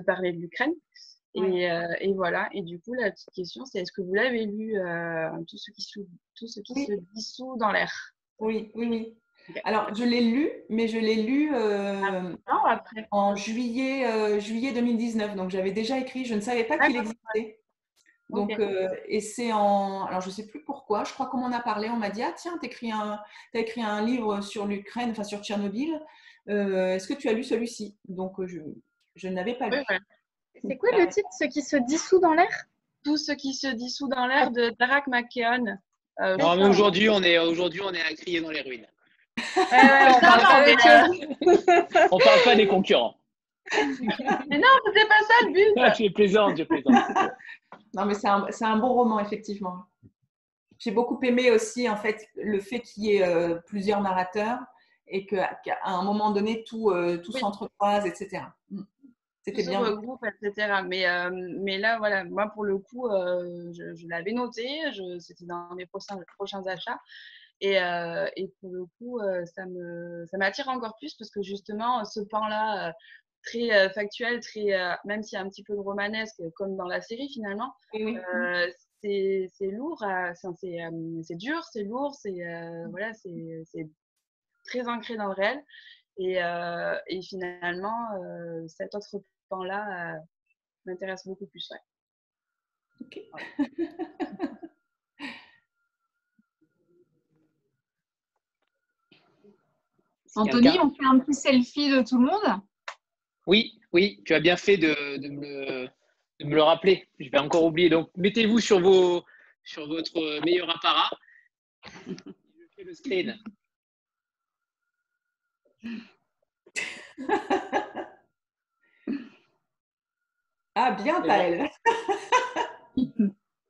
parler de l'Ukraine. Ouais. Et voilà, et du coup, la petite question, c'est est-ce que vous l'avez lu, tout ce qui se dissout dans l'air? Oui. Okay. Alors, je l'ai lu, mais je l'ai lu en juillet 2019. Donc, j'avais déjà écrit, je ne savais pas qu'il existait. Donc, et c'est alors je ne sais plus pourquoi, je crois qu'on m'en a parlé, on m'a dit, ah tiens, tu as écrit un livre sur l'Ukraine, enfin sur Tchernobyl, est-ce que tu as lu celui-ci? Donc, je n'avais pas lu. Ouais. C'est quoi le titre, Ce qui se dissout dans l'air? Tout ce qui se dissout dans l'air de Darach McKeown. Non, mais aujourd'hui, on est à crier dans les ruines. On parle pas des concurrents. Mais non, c'était pas ça le but. Je plaisante. Non, mais c'est un bon roman, effectivement. J'ai beaucoup aimé aussi, en fait, le fait qu'il y ait plusieurs narrateurs, et qu'à un moment donné, tout s'entrecroise, etc. C'était se bien. regroupent, etc. Mais là, voilà, moi, pour le coup, je l'avais noté, c'était dans mes prochains achats. Et pour le coup, ça m'attire encore plus parce que justement, ce pan-là, très factuel, même s'il y a un petit peu de romanesque, comme dans la série finalement, Oui. c'est lourd, c'est dur, c'est lourd, voilà, c'est très ancré dans le réel. Et finalement, cet autre pan-là m'intéresse beaucoup plus. Ouais. Ok. Anthony, on fait un petit selfie de tout le monde? Oui, tu as bien fait de me le rappeler. Je vais encore oublier. Donc, mettez-vous sur votre meilleur apparat. Je fais le screen. Ah, bien, Taël.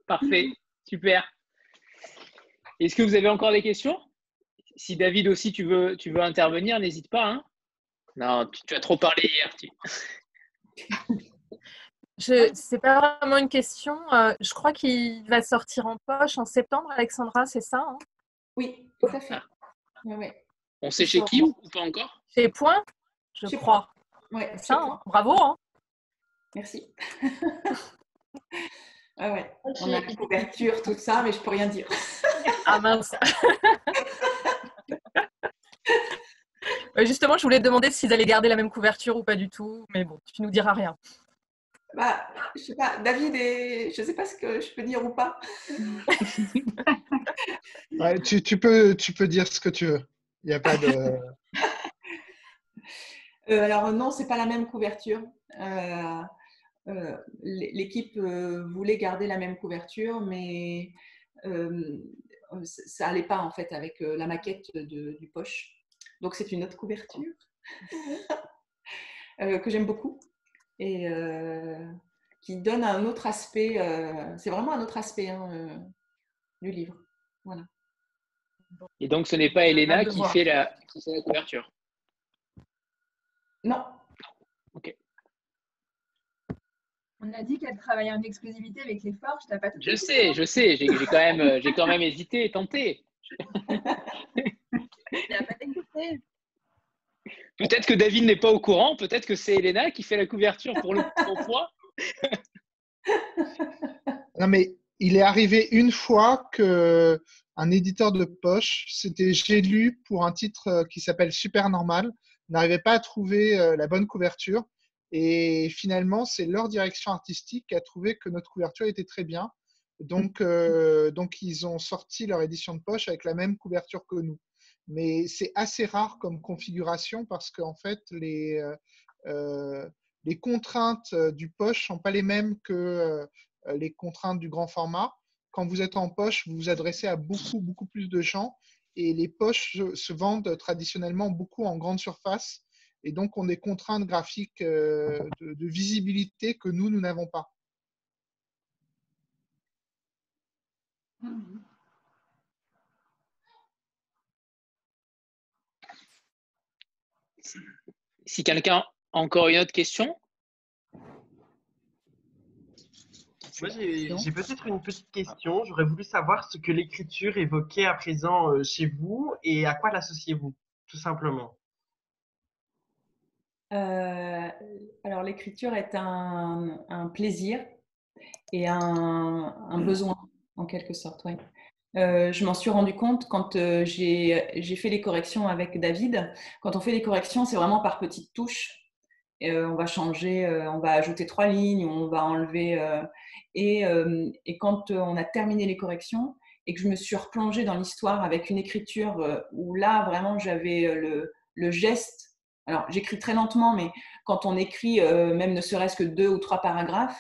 Parfait, super. Est-ce que vous avez encore des questions? Si David aussi, tu veux intervenir, n'hésite pas. Hein. Non, tu as trop parlé hier. C'est pas vraiment une question. Je crois qu'il va sortir en poche en septembre, Alexandra, c'est ça hein? Oui, tout à fait. Oui. On sait chez qui ou pas encore? Chez Point, je crois. Oui, ça. Hein. Bravo. Hein. Merci. Ouais. On a la couverture, tout ça, mais je peux rien dire. Ah mince. Justement, je voulais te demander s'ils allaient garder la même couverture ou pas du tout, mais bon, tu nous diras rien. Bah, je sais pas, David, je sais pas ce que je peux dire ou pas. Ouais, tu peux dire ce que tu veux. Il n'y a pas de. Alors non, c'est pas la même couverture. L'équipe voulait garder la même couverture, mais ça allait pas en fait avec la maquette du poche. Donc c'est une autre couverture que j'aime beaucoup et qui donne un autre aspect. C'est vraiment un autre aspect du livre. Voilà. Et donc ce n'est pas Elena qui fait la couverture. Non. Ok. On a dit qu'elle travaillait en exclusivité avec les forges. T'as pas tout Je sais. J'ai quand même hésité et tenté. Peut-être que David n'est pas au courant. Peut-être que c'est Elena qui fait la couverture pour le point. Non, mais il est arrivé une fois que un éditeur de poche, j'ai lu pour un titre qui s'appelle Super Normal, n'arrivait pas à trouver la bonne couverture. Et finalement, c'est leur direction artistique qui a trouvé que notre couverture était très bien. Donc ils ont sorti leur édition de poche avec la même couverture que nous. Mais c'est assez rare comme configuration parce qu'en fait, les contraintes du poche ne sont pas les mêmes que les contraintes du grand format. Quand vous êtes en poche, vous vous adressez à beaucoup plus de gens et les poches se vendent traditionnellement beaucoup en grande surface et donc ont des contraintes graphiques de visibilité que nous n'avons pas. Si quelqu'un a encore une autre question? Moi, j'ai peut-être une petite question. J'aurais voulu savoir ce que l'écriture évoquait à présent chez vous et à quoi l'associez-vous, tout simplement. Alors, l'écriture est un plaisir et un besoin, en quelque sorte. Oui. Je m'en suis rendu compte quand j'ai fait les corrections avec David. Quand on fait les corrections, c'est vraiment par petites touches. On va changer, on va ajouter 3 lignes, on va enlever. Et quand on a terminé les corrections et que je me suis replongée dans l'histoire avec une écriture où là, vraiment, j'avais le geste. Alors, j'écris très lentement, mais quand on écrit même ne serait-ce que 2 ou 3 paragraphes,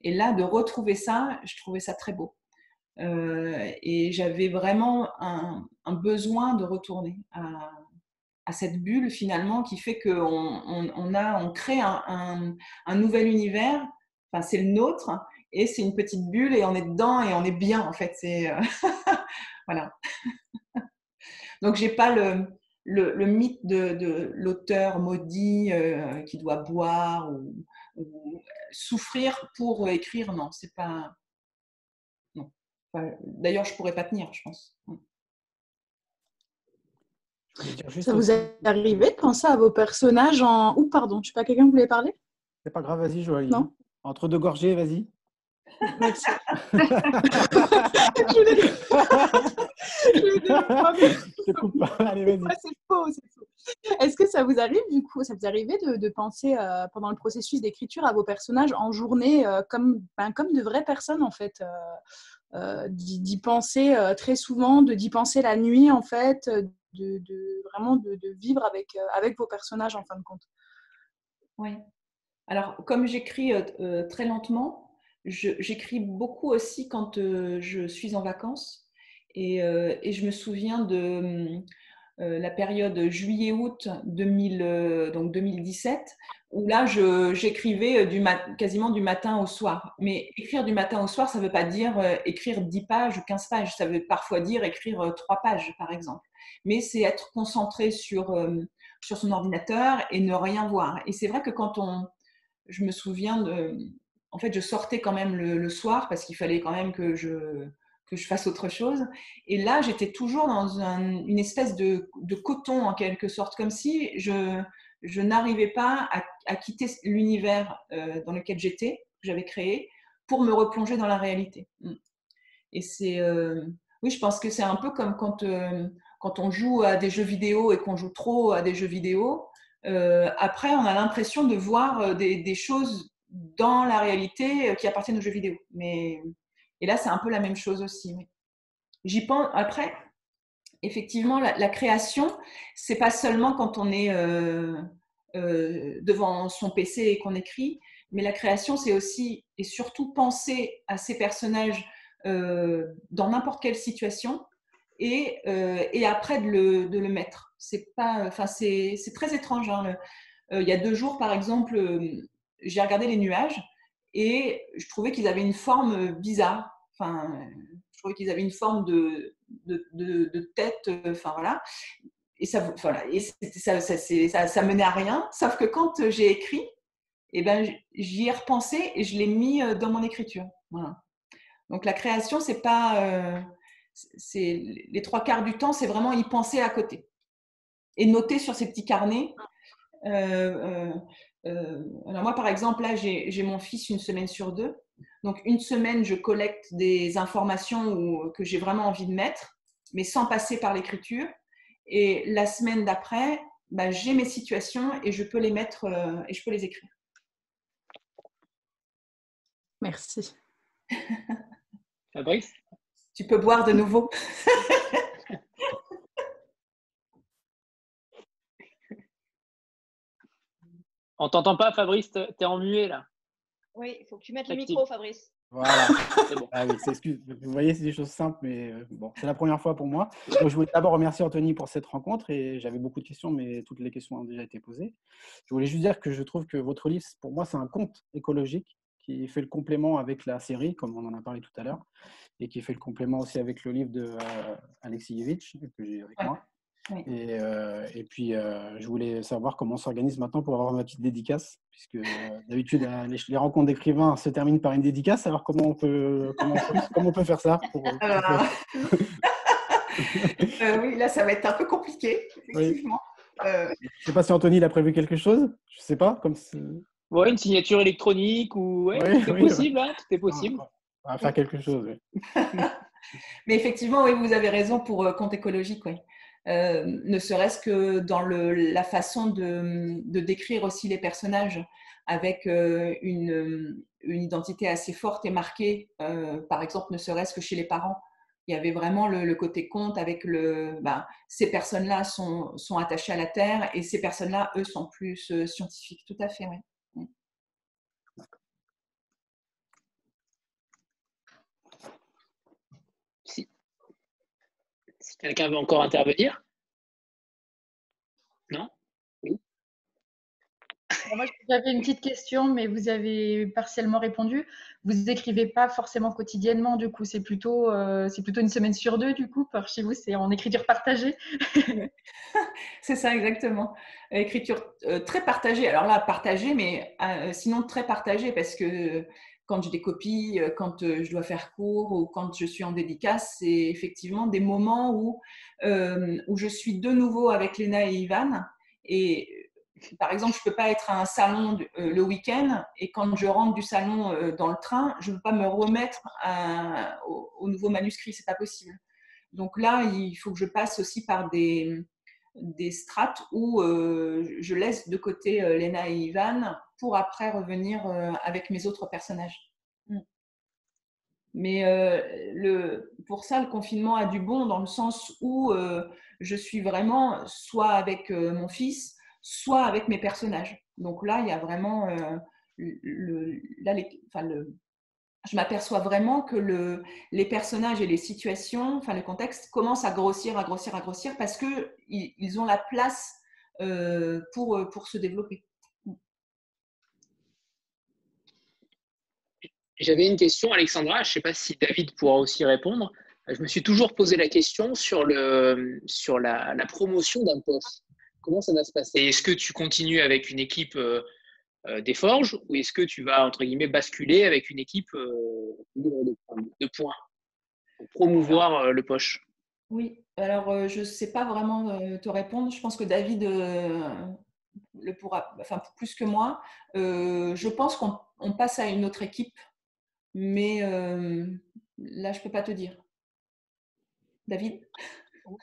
et là, de retrouver ça, je trouvais ça très beau. Et j'avais vraiment un besoin de retourner à cette bulle finalement qui fait qu'on crée un nouvel univers. Enfin, c'est le nôtre et c'est une petite bulle et on est dedans et on est bien en fait. Voilà. Donc j'ai pas le mythe de l'auteur maudit qui doit boire ou souffrir pour écrire, non, c'est pas. Non. D'ailleurs, je pourrais pas tenir, je pense. Ça vous est arrivé de penser à vos personnages en... Ou pardon, je sais pas, quelqu'un voulait parler? C'est pas grave, vas-y, Joël. Non. Entre deux gorgées, vas-y. Merci. Je coupe pas. Allez, vas-y. C'est faux, c'est faux. Est-ce que ça vous arrive, du coup, ça vous arrivait de penser pendant le processus d'écriture à vos personnages en journée comme de vraies personnes, en fait, d'y penser très souvent, d'y penser la nuit, en fait, vraiment de vivre avec vos personnages, en fin de compte? Oui. Alors, comme j'écris très lentement, j'écris beaucoup aussi quand je suis en vacances. Et je me souviens de la période juillet-août 2017, où là, j'écrivais quasiment du matin au soir. Mais écrire du matin au soir, ça ne veut pas dire écrire 10 pages ou 15 pages. Ça veut parfois dire écrire 3 pages, par exemple. Mais c'est être concentré sur son ordinateur et ne rien voir. Et c'est vrai que je me souviens en fait, je sortais quand même le soir parce qu'il fallait quand même que je fasse autre chose. Et là, j'étais toujours dans une espèce de coton, en quelque sorte, comme si je n'arrivais pas à quitter l'univers dans lequel j'étais, que j'avais créé, pour me replonger dans la réalité. Et oui, je pense que c'est un peu comme quand on joue à des jeux vidéo et qu'on joue trop à des jeux vidéo. Après, on a l'impression de voir des choses dans la réalité qui appartiennent aux jeux vidéo. Et là, c'est un peu la même chose aussi. Oui. J'y pense. Après, effectivement, la création, c'est pas seulement quand on est devant son PC et qu'on écrit, mais la création, c'est aussi et surtout penser à ces personnages dans n'importe quelle situation et après de le mettre. C'est très étrange. Hein. Il y a 2 jours, par exemple, j'ai regardé les nuages et je trouvais qu'ils avaient une forme bizarre. Je trouvais qu'ils avaient une forme de tête. Voilà. Et ça menait à rien. Sauf que quand j'ai écrit, j'y ai repensé et je l'ai mis dans mon écriture. Voilà. Donc la création, c'est pas, les 3/4 du temps, c'est vraiment y penser à côté et noter sur ces petits carnets. Alors moi, par exemple, là, j'ai mon fils une semaine sur 2. Donc, une semaine, je collecte des informations que j'ai vraiment envie de mettre, mais sans passer par l'écriture. Et la semaine d'après, j'ai mes situations et je peux les mettre et je peux les écrire. Merci. Fabrice ? Tu peux boire de nouveau. On t'entend pas, Fabrice, t'es en muet là. Oui, il faut que tu mettes le micro, Fabrice. Voilà. C'est bon. Ah oui, vous voyez, c'est des choses simples, mais bon, c'est la première fois pour moi. Donc, je voulais d'abord remercier Anthony pour cette rencontre et j'avais beaucoup de questions, mais toutes les questions ont déjà été posées. Je voulais juste dire que je trouve que votre livre, pour moi, c'est un conte écologique qui fait le complément avec la série, comme on en a parlé tout à l'heure, et qui fait le complément aussi avec le livre de Alexievitch que j'ai avec moi. Oui. Et puis, je voulais savoir comment on s'organise maintenant pour avoir ma petite dédicace, puisque d'habitude, les rencontres d'écrivains se terminent par une dédicace. Alors, comment on peut faire ça Oui, là, ça va être un peu compliqué, effectivement. Oui. Je ne sais pas si Anthony a prévu quelque chose. Je ne sais pas. Ouais, une signature électronique ou tout est possible. Hein, tout est possible. On va faire quelque chose. Oui. Mais effectivement, oui, vous avez raison pour compte écologique. Oui. Ne serait-ce que dans la façon de décrire aussi les personnages avec une identité assez forte et marquée, par exemple, ne serait-ce que chez les parents. Il y avait vraiment le côté conte avec ces personnes-là sont attachées à la terre et ces personnes-là, eux, sont plus scientifiques. Tout à fait, oui. Si quelqu'un veut encore intervenir. Non ? Oui. Moi, j'avais une petite question, mais vous avez partiellement répondu. Vous n'écrivez pas forcément quotidiennement, du coup, c'est plutôt une semaine sur deux, du coup. Par chez vous, c'est en écriture partagée. C'est ça, exactement. Écriture très partagée. Alors là, partagée, mais sinon très partagée, parce que quand j'ai des copies, quand je dois faire cours ou quand je suis en dédicace, c'est effectivement des moments où je suis de nouveau avec Léna et Ivan. Et par exemple, je ne peux pas être à un salon le week-end et quand je rentre du salon dans le train, je ne peux pas me remettre au nouveau manuscrit, ce n'est pas possible. Donc là, il faut que je passe aussi par des strates où je laisse de côté Léna et Ivan pour après revenir avec mes autres personnages. Mais pour ça, le confinement a du bon dans le sens où je suis vraiment soit avec mon fils, soit avec mes personnages. Donc là, il y a vraiment je m'aperçois vraiment que les personnages et les situations, enfin le contexte, commencent à grossir parce qu'ils ont la place pour se développer. J'avais une question, Alexandra, je ne sais pas si David pourra aussi répondre. Je me suis toujours posé la question sur la promotion d'un poste. Comment ça va se passer? Est-ce que tu continues avec une équipe des forges ou est-ce que tu vas, entre guillemets, basculer avec une équipe de points pour promouvoir le poche? Oui, alors je ne sais pas vraiment te répondre. Je pense que David le pourra, enfin plus que moi. Je pense qu'on passe à une autre équipe, mais là, je ne peux pas te dire. David?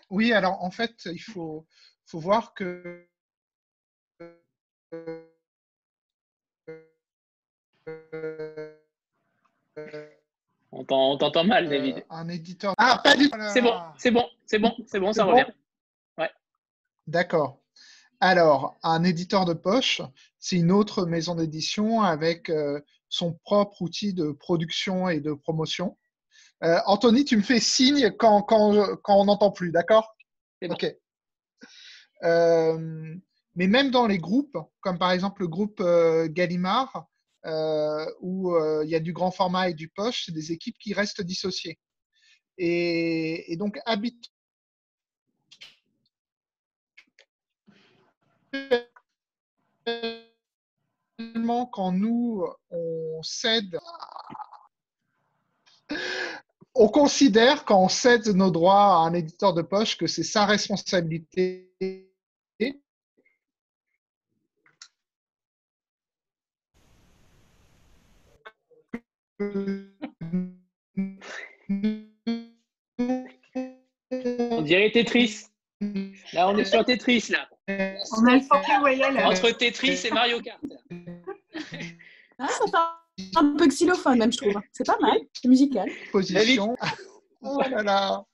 Oui, alors en fait, il faut voir que on t'entend mal, David. Un éditeur. Ah, pas du tout. C'est bon, ça revient. Ouais. D'accord. Alors, un éditeur de poche, c'est une autre maison d'édition avec son propre outil de production et de promotion. Anthony, tu me fais signe quand on n'entend plus, d'accord? Bon. Ok. Mais même dans les groupes, comme par exemple le groupe Gallimard, où il y a du grand format et du poche, c'est des équipes qui restent dissociées. Et donc, habituellement, quand nous, on cède, on considère, quand on cède nos droits à un éditeur de poche, que c'est sa responsabilité. On dirait Tetris. Là, on est sur Tetris, là. On a le forfait voyelle. Entre Tetris et Mario Kart. Ah, ça fait un peu xylophone, même, je trouve. C'est pas mal, c'est musical. Position. Oh là là.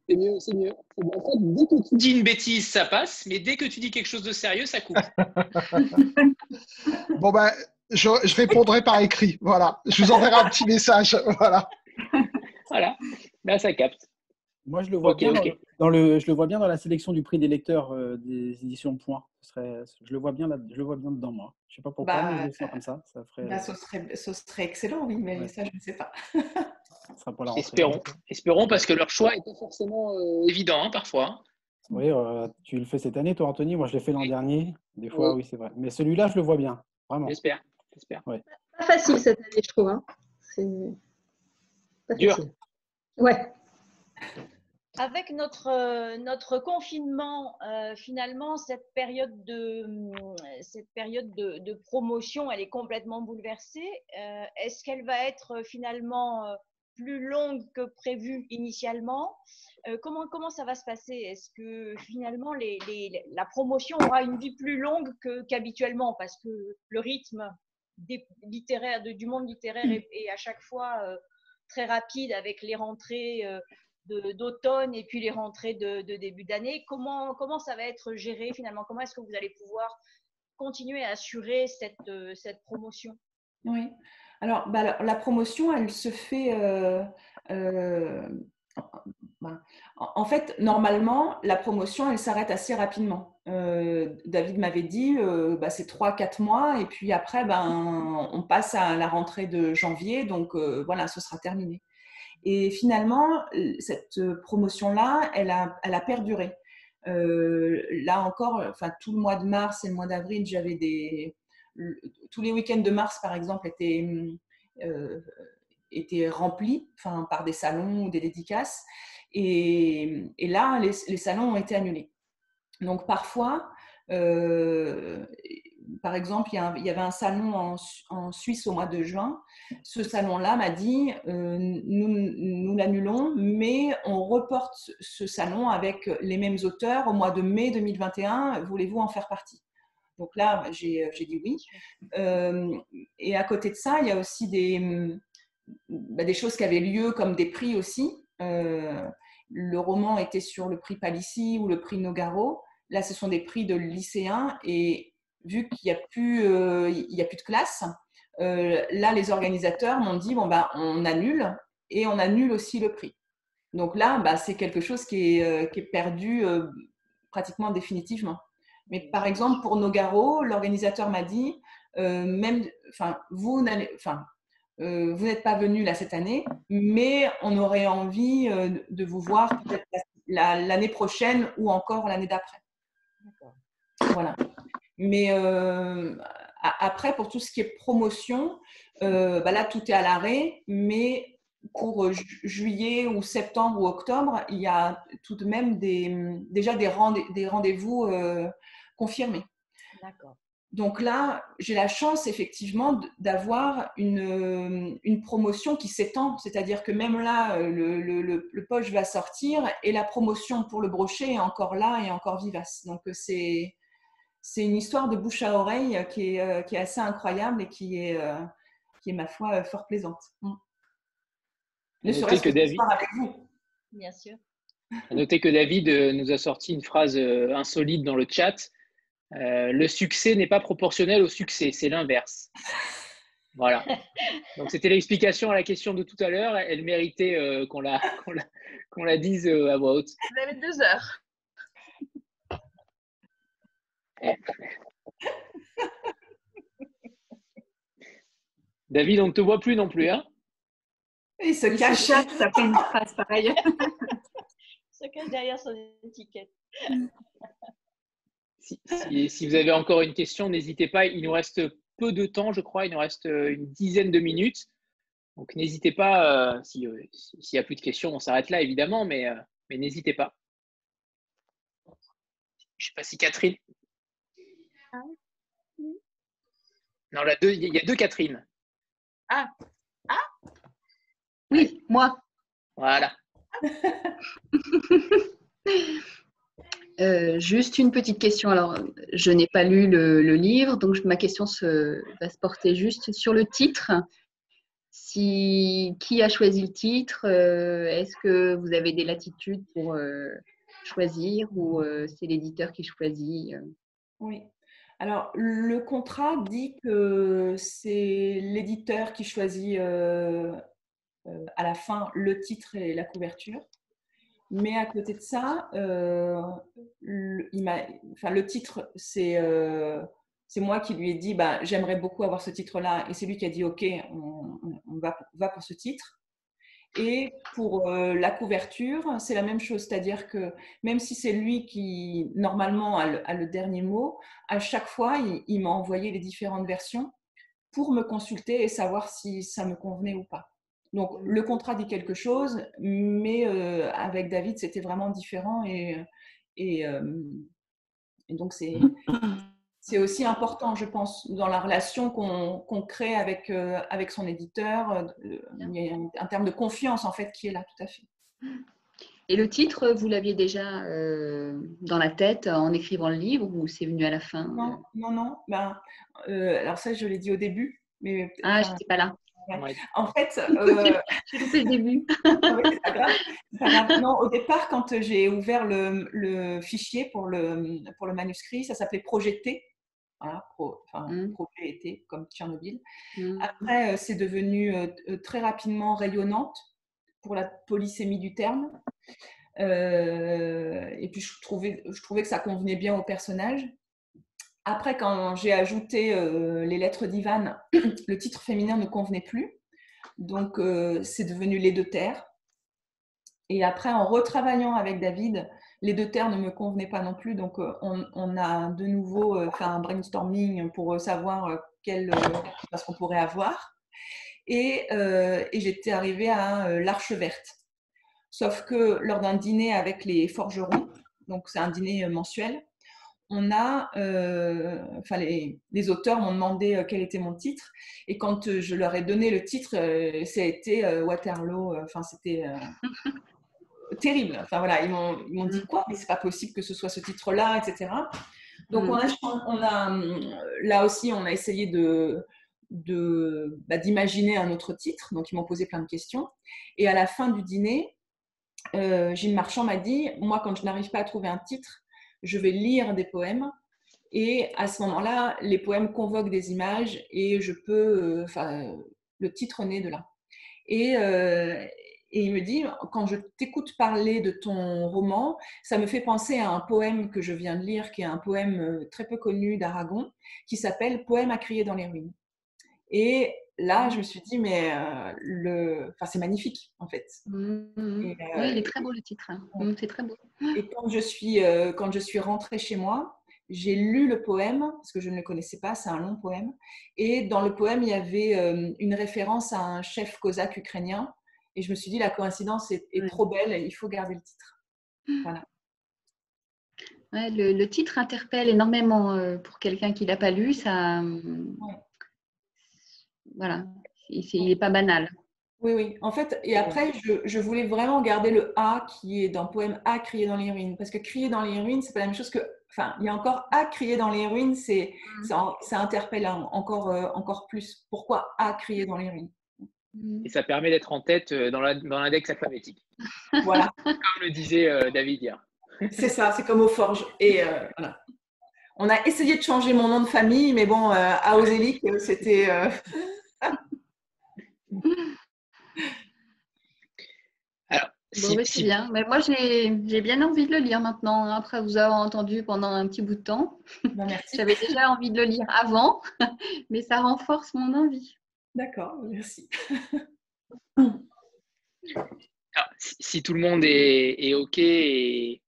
C'est mieux. En fait, dès que tu dis une bêtise, ça passe, mais dès que tu dis quelque chose de sérieux, ça coupe. Bon, ben, je répondrai par écrit. Voilà. Je vous enverrai un petit message. Voilà. Voilà. Là, ça capte. Moi, je le vois bien okay. je le vois bien dans la sélection du prix des lecteurs des éditions Point. Je le vois bien dedans, moi. Je ne sais pas pourquoi, mais je le sens comme ça. Ce serait excellent, oui, mais ça, je ne sais pas. Ça sera pour la rentrée. Espérons, parce que leur choix n'est pas forcément évident, hein, parfois. Oui, tu le fais cette année, toi, Anthony. Moi, je l'ai fait l'an dernier. Des fois, oui, c'est vrai. Mais celui-là, je le vois bien, vraiment. J'espère. Ouais. Pas facile cette année, je trouve. Hein. C'est pas dur. Facile. Ouais. Avec notre confinement, finalement, cette période de promotion, elle est complètement bouleversée. Est-ce qu'elle va être finalement plus longue que prévu initialement? Comment ça va se passer? Est-ce que finalement la promotion aura une vie plus longue qu'habituellement? Parce que le rythme du monde littéraire est à chaque fois très rapide avec les rentrées d'automne et puis les rentrées de début d'année. Comment ça va être géré finalement? Comment est-ce que vous allez pouvoir continuer à assurer cette promotion? Oui. Alors, la promotion, elle se fait… en fait, normalement, la promotion, elle s'arrête assez rapidement. David m'avait dit, c'est 3-4 mois et puis après, on passe à la rentrée de janvier, donc voilà, ce sera terminé. Et finalement, cette promotion-là, elle a perduré. Là encore, tout le mois de mars et le mois d'avril, tous les week-ends de mars, par exemple, étaient remplis par des salons ou des dédicaces. Et là, les salons ont été annulés. Donc parfois, par exemple, il y avait un salon en Suisse au mois de juin. Ce salon-là m'a dit, nous l'annulons, mais on reporte ce salon avec les mêmes auteurs au mois de mai 2021. Voulez-vous en faire partie? Donc là, j'ai dit oui. Et à côté de ça, il y a aussi des choses qui avaient lieu, comme des prix aussi. Le roman était sur le prix Palissy ou le prix Nogaro. Là, ce sont des prix de lycéens et vu qu'il n'y a plus de classe, là, les organisateurs m'ont dit, on annule et on annule aussi le prix. Donc là, c'est quelque chose qui est perdu pratiquement définitivement. Mais par exemple, pour Nogaro, l'organisateur m'a dit, vous n'êtes pas venu là cette année, mais on aurait envie de vous voir peut-être l'année prochaine ou encore l'année d'après. Voilà. Mais après, pour tout ce qui est promotion, là, tout est à l'arrêt, mais pour juillet ou septembre ou octobre, il y a tout de même déjà des rendez-vous confirmés. D'accord. Donc là, j'ai la chance effectivement d'avoir une promotion qui s'étend, c'est-à-dire que même là, le poche va sortir et la promotion pour le brochet est encore là et encore vivace. Donc c'est une histoire de bouche à oreille qui est assez incroyable et qui est ma foi, fort plaisante. Ne serait-ce que David, avec vous. Bien sûr. Notez que David nous a sorti une phrase insolite dans le chat. Le succès n'est pas proportionnel au succès, c'est l'inverse. Voilà. Donc, c'était l'explication à la question de tout à l'heure. Elle méritait qu'on la dise à voix haute. Vous avez 2 heures. David, on ne te voit plus non plus, hein? Il se cache. Ça fait une phrase pareille. Il se cache derrière son étiquette. Si vous avez encore une question, n'hésitez pas. Il nous reste peu de temps, je crois. Il nous reste une dizaine de minutes. Donc, n'hésitez pas. S'il n'y a plus de questions, on s'arrête là, évidemment. Mais n'hésitez pas. Je ne sais pas si Catherine. Non, il y a 2 Catherine. Ah. Oui, moi. Voilà. Juste une petite question. Alors, je n'ai pas lu le livre, donc ma question va se porter juste sur le titre. Qui a choisi le titre? Est-ce que vous avez des latitudes pour choisir ou c'est l'éditeur qui choisit? Oui. Alors, le contrat dit que c'est l'éditeur qui choisit à la fin le titre et la couverture. Mais à côté de ça, le titre, c'est moi qui lui ai dit j'aimerais beaucoup avoir ce titre-là. Et c'est lui qui a dit OK, on va pour ce titre. Et pour la couverture, c'est la même chose. C'est-à-dire que même si c'est lui qui, normalement, a le dernier mot, à chaque fois, il m'a envoyé les différentes versions pour me consulter et savoir si ça me convenait ou pas. Donc, le contrat dit quelque chose, mais avec David, c'était vraiment différent. Et donc, c'est aussi important, je pense, dans la relation qu'on crée avec son éditeur. Il y a un terme de confiance, en fait, qui est là, tout à fait. Et le titre, vous l'aviez déjà dans la tête en écrivant le livre ou c'est venu à la fin? Non. Alors ça, je l'ai dit au début. Mais, je n'étais pas là. Ouais. En fait, j'ai loupé le début. C'est pas grave. Non, au départ, quand j'ai ouvert le fichier pour le manuscrit, ça s'appelait Projet T. Voilà, Projet T, comme Tchernobyl. Après, c'est devenu très rapidement Rayonnante, pour la polysémie du terme. Et puis, je trouvais que ça convenait bien au personnage. Après, quand j'ai ajouté les lettres d'Ivan, le titre féminin ne convenait plus. Donc, c'est devenu Les Deux Terres. Et après, en retravaillant avec David, Les Deux Terres ne me convenaient pas non plus. Donc, on a de nouveau fait un brainstorming pour savoir quelle place qu'on pourrait avoir. Et j'étais arrivée à l'Arche Verte. Sauf que lors d'un dîner avec les forgerons, donc c'est un dîner mensuel, on a, les auteurs m'ont demandé quel était mon titre, et quand je leur ai donné le titre, ça a été Waterloo. C'était terrible. Enfin voilà, ils m'ont dit quoi, mais c'est pas possible que ce soit ce titre-là, etc. Donc là aussi, on a essayé d'imaginer un autre titre. Donc ils m'ont posé plein de questions, et à la fin du dîner, Gilles Marchand m'a dit, moi, quand je n'arrive pas à trouver un titre, je vais lire des poèmes, et à ce moment-là, les poèmes convoquent des images, et je peux, le titre naît de là. Et il me dit, quand je t'écoute parler de ton roman, ça me fait penser à un poème que je viens de lire, qui est un poème très peu connu d'Aragon, qui s'appelle « Poème à crier dans les ruines ». Et là, je me suis dit, mais c'est magnifique, en fait. Oui, il est très beau le titre. C'est très beau. Et quand je suis rentrée chez moi, j'ai lu le poème, parce que je ne le connaissais pas, c'est un long poème. Et dans le poème, il y avait une référence à un chef cosaque ukrainien. Et je me suis dit, la coïncidence est trop belle, il faut garder le titre. Voilà. Ouais, le titre interpelle énormément pour quelqu'un qui ne l'a pas lu. Ça, voilà, il n'est pas banal. Oui. En fait, et après, je voulais vraiment garder le A qui est dans le poème A, crier dans les ruines. Parce que crier dans les ruines, c'est pas la même chose que. Enfin, il y a encore A, crier dans les ruines, ça interpelle encore plus. Pourquoi A, crier dans les ruines? Et ça permet d'être en tête dans l'index alphabétique. Voilà. Comme le disait David hier. C'est ça, c'est comme aux forges. Et voilà. On a essayé de changer mon nom de famille, mais bon, à Osélique, c'était. Alors, c'est bien. Mais moi, j'ai bien envie de le lire maintenant, après vous avoir entendu pendant un petit bout de temps. Merci. J'avais déjà envie de le lire avant, mais ça renforce mon envie. D'accord, merci. Alors, si tout le monde est OK et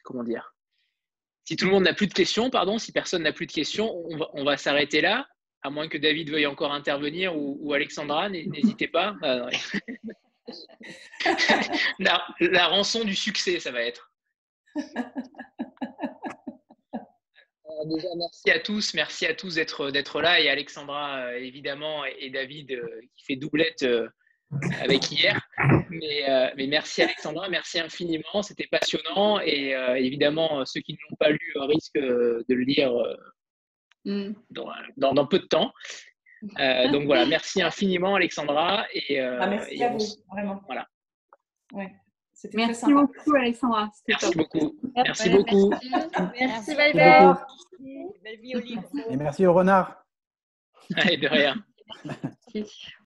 comment dire, si tout le monde n'a plus de questions, si personne n'a plus de questions, on va s'arrêter là, à moins que David veuille encore intervenir ou Alexandra, n'hésitez pas. La rançon du succès, ça va être. Déjà, merci à tous d'être là, et Alexandra évidemment, et David qui fait doublette avec hier. Mais merci Alexandra, merci infiniment, c'était passionnant, et évidemment ceux qui ne l'ont pas lu risquent de le lire dans peu de temps. Donc voilà, merci infiniment Alexandra, et merci à vous, vraiment. Voilà. Ouais. Merci beaucoup, Alexandra. Merci beaucoup. Merci beaucoup. Merci, bye bye. Et merci au renard. Allez, de rien.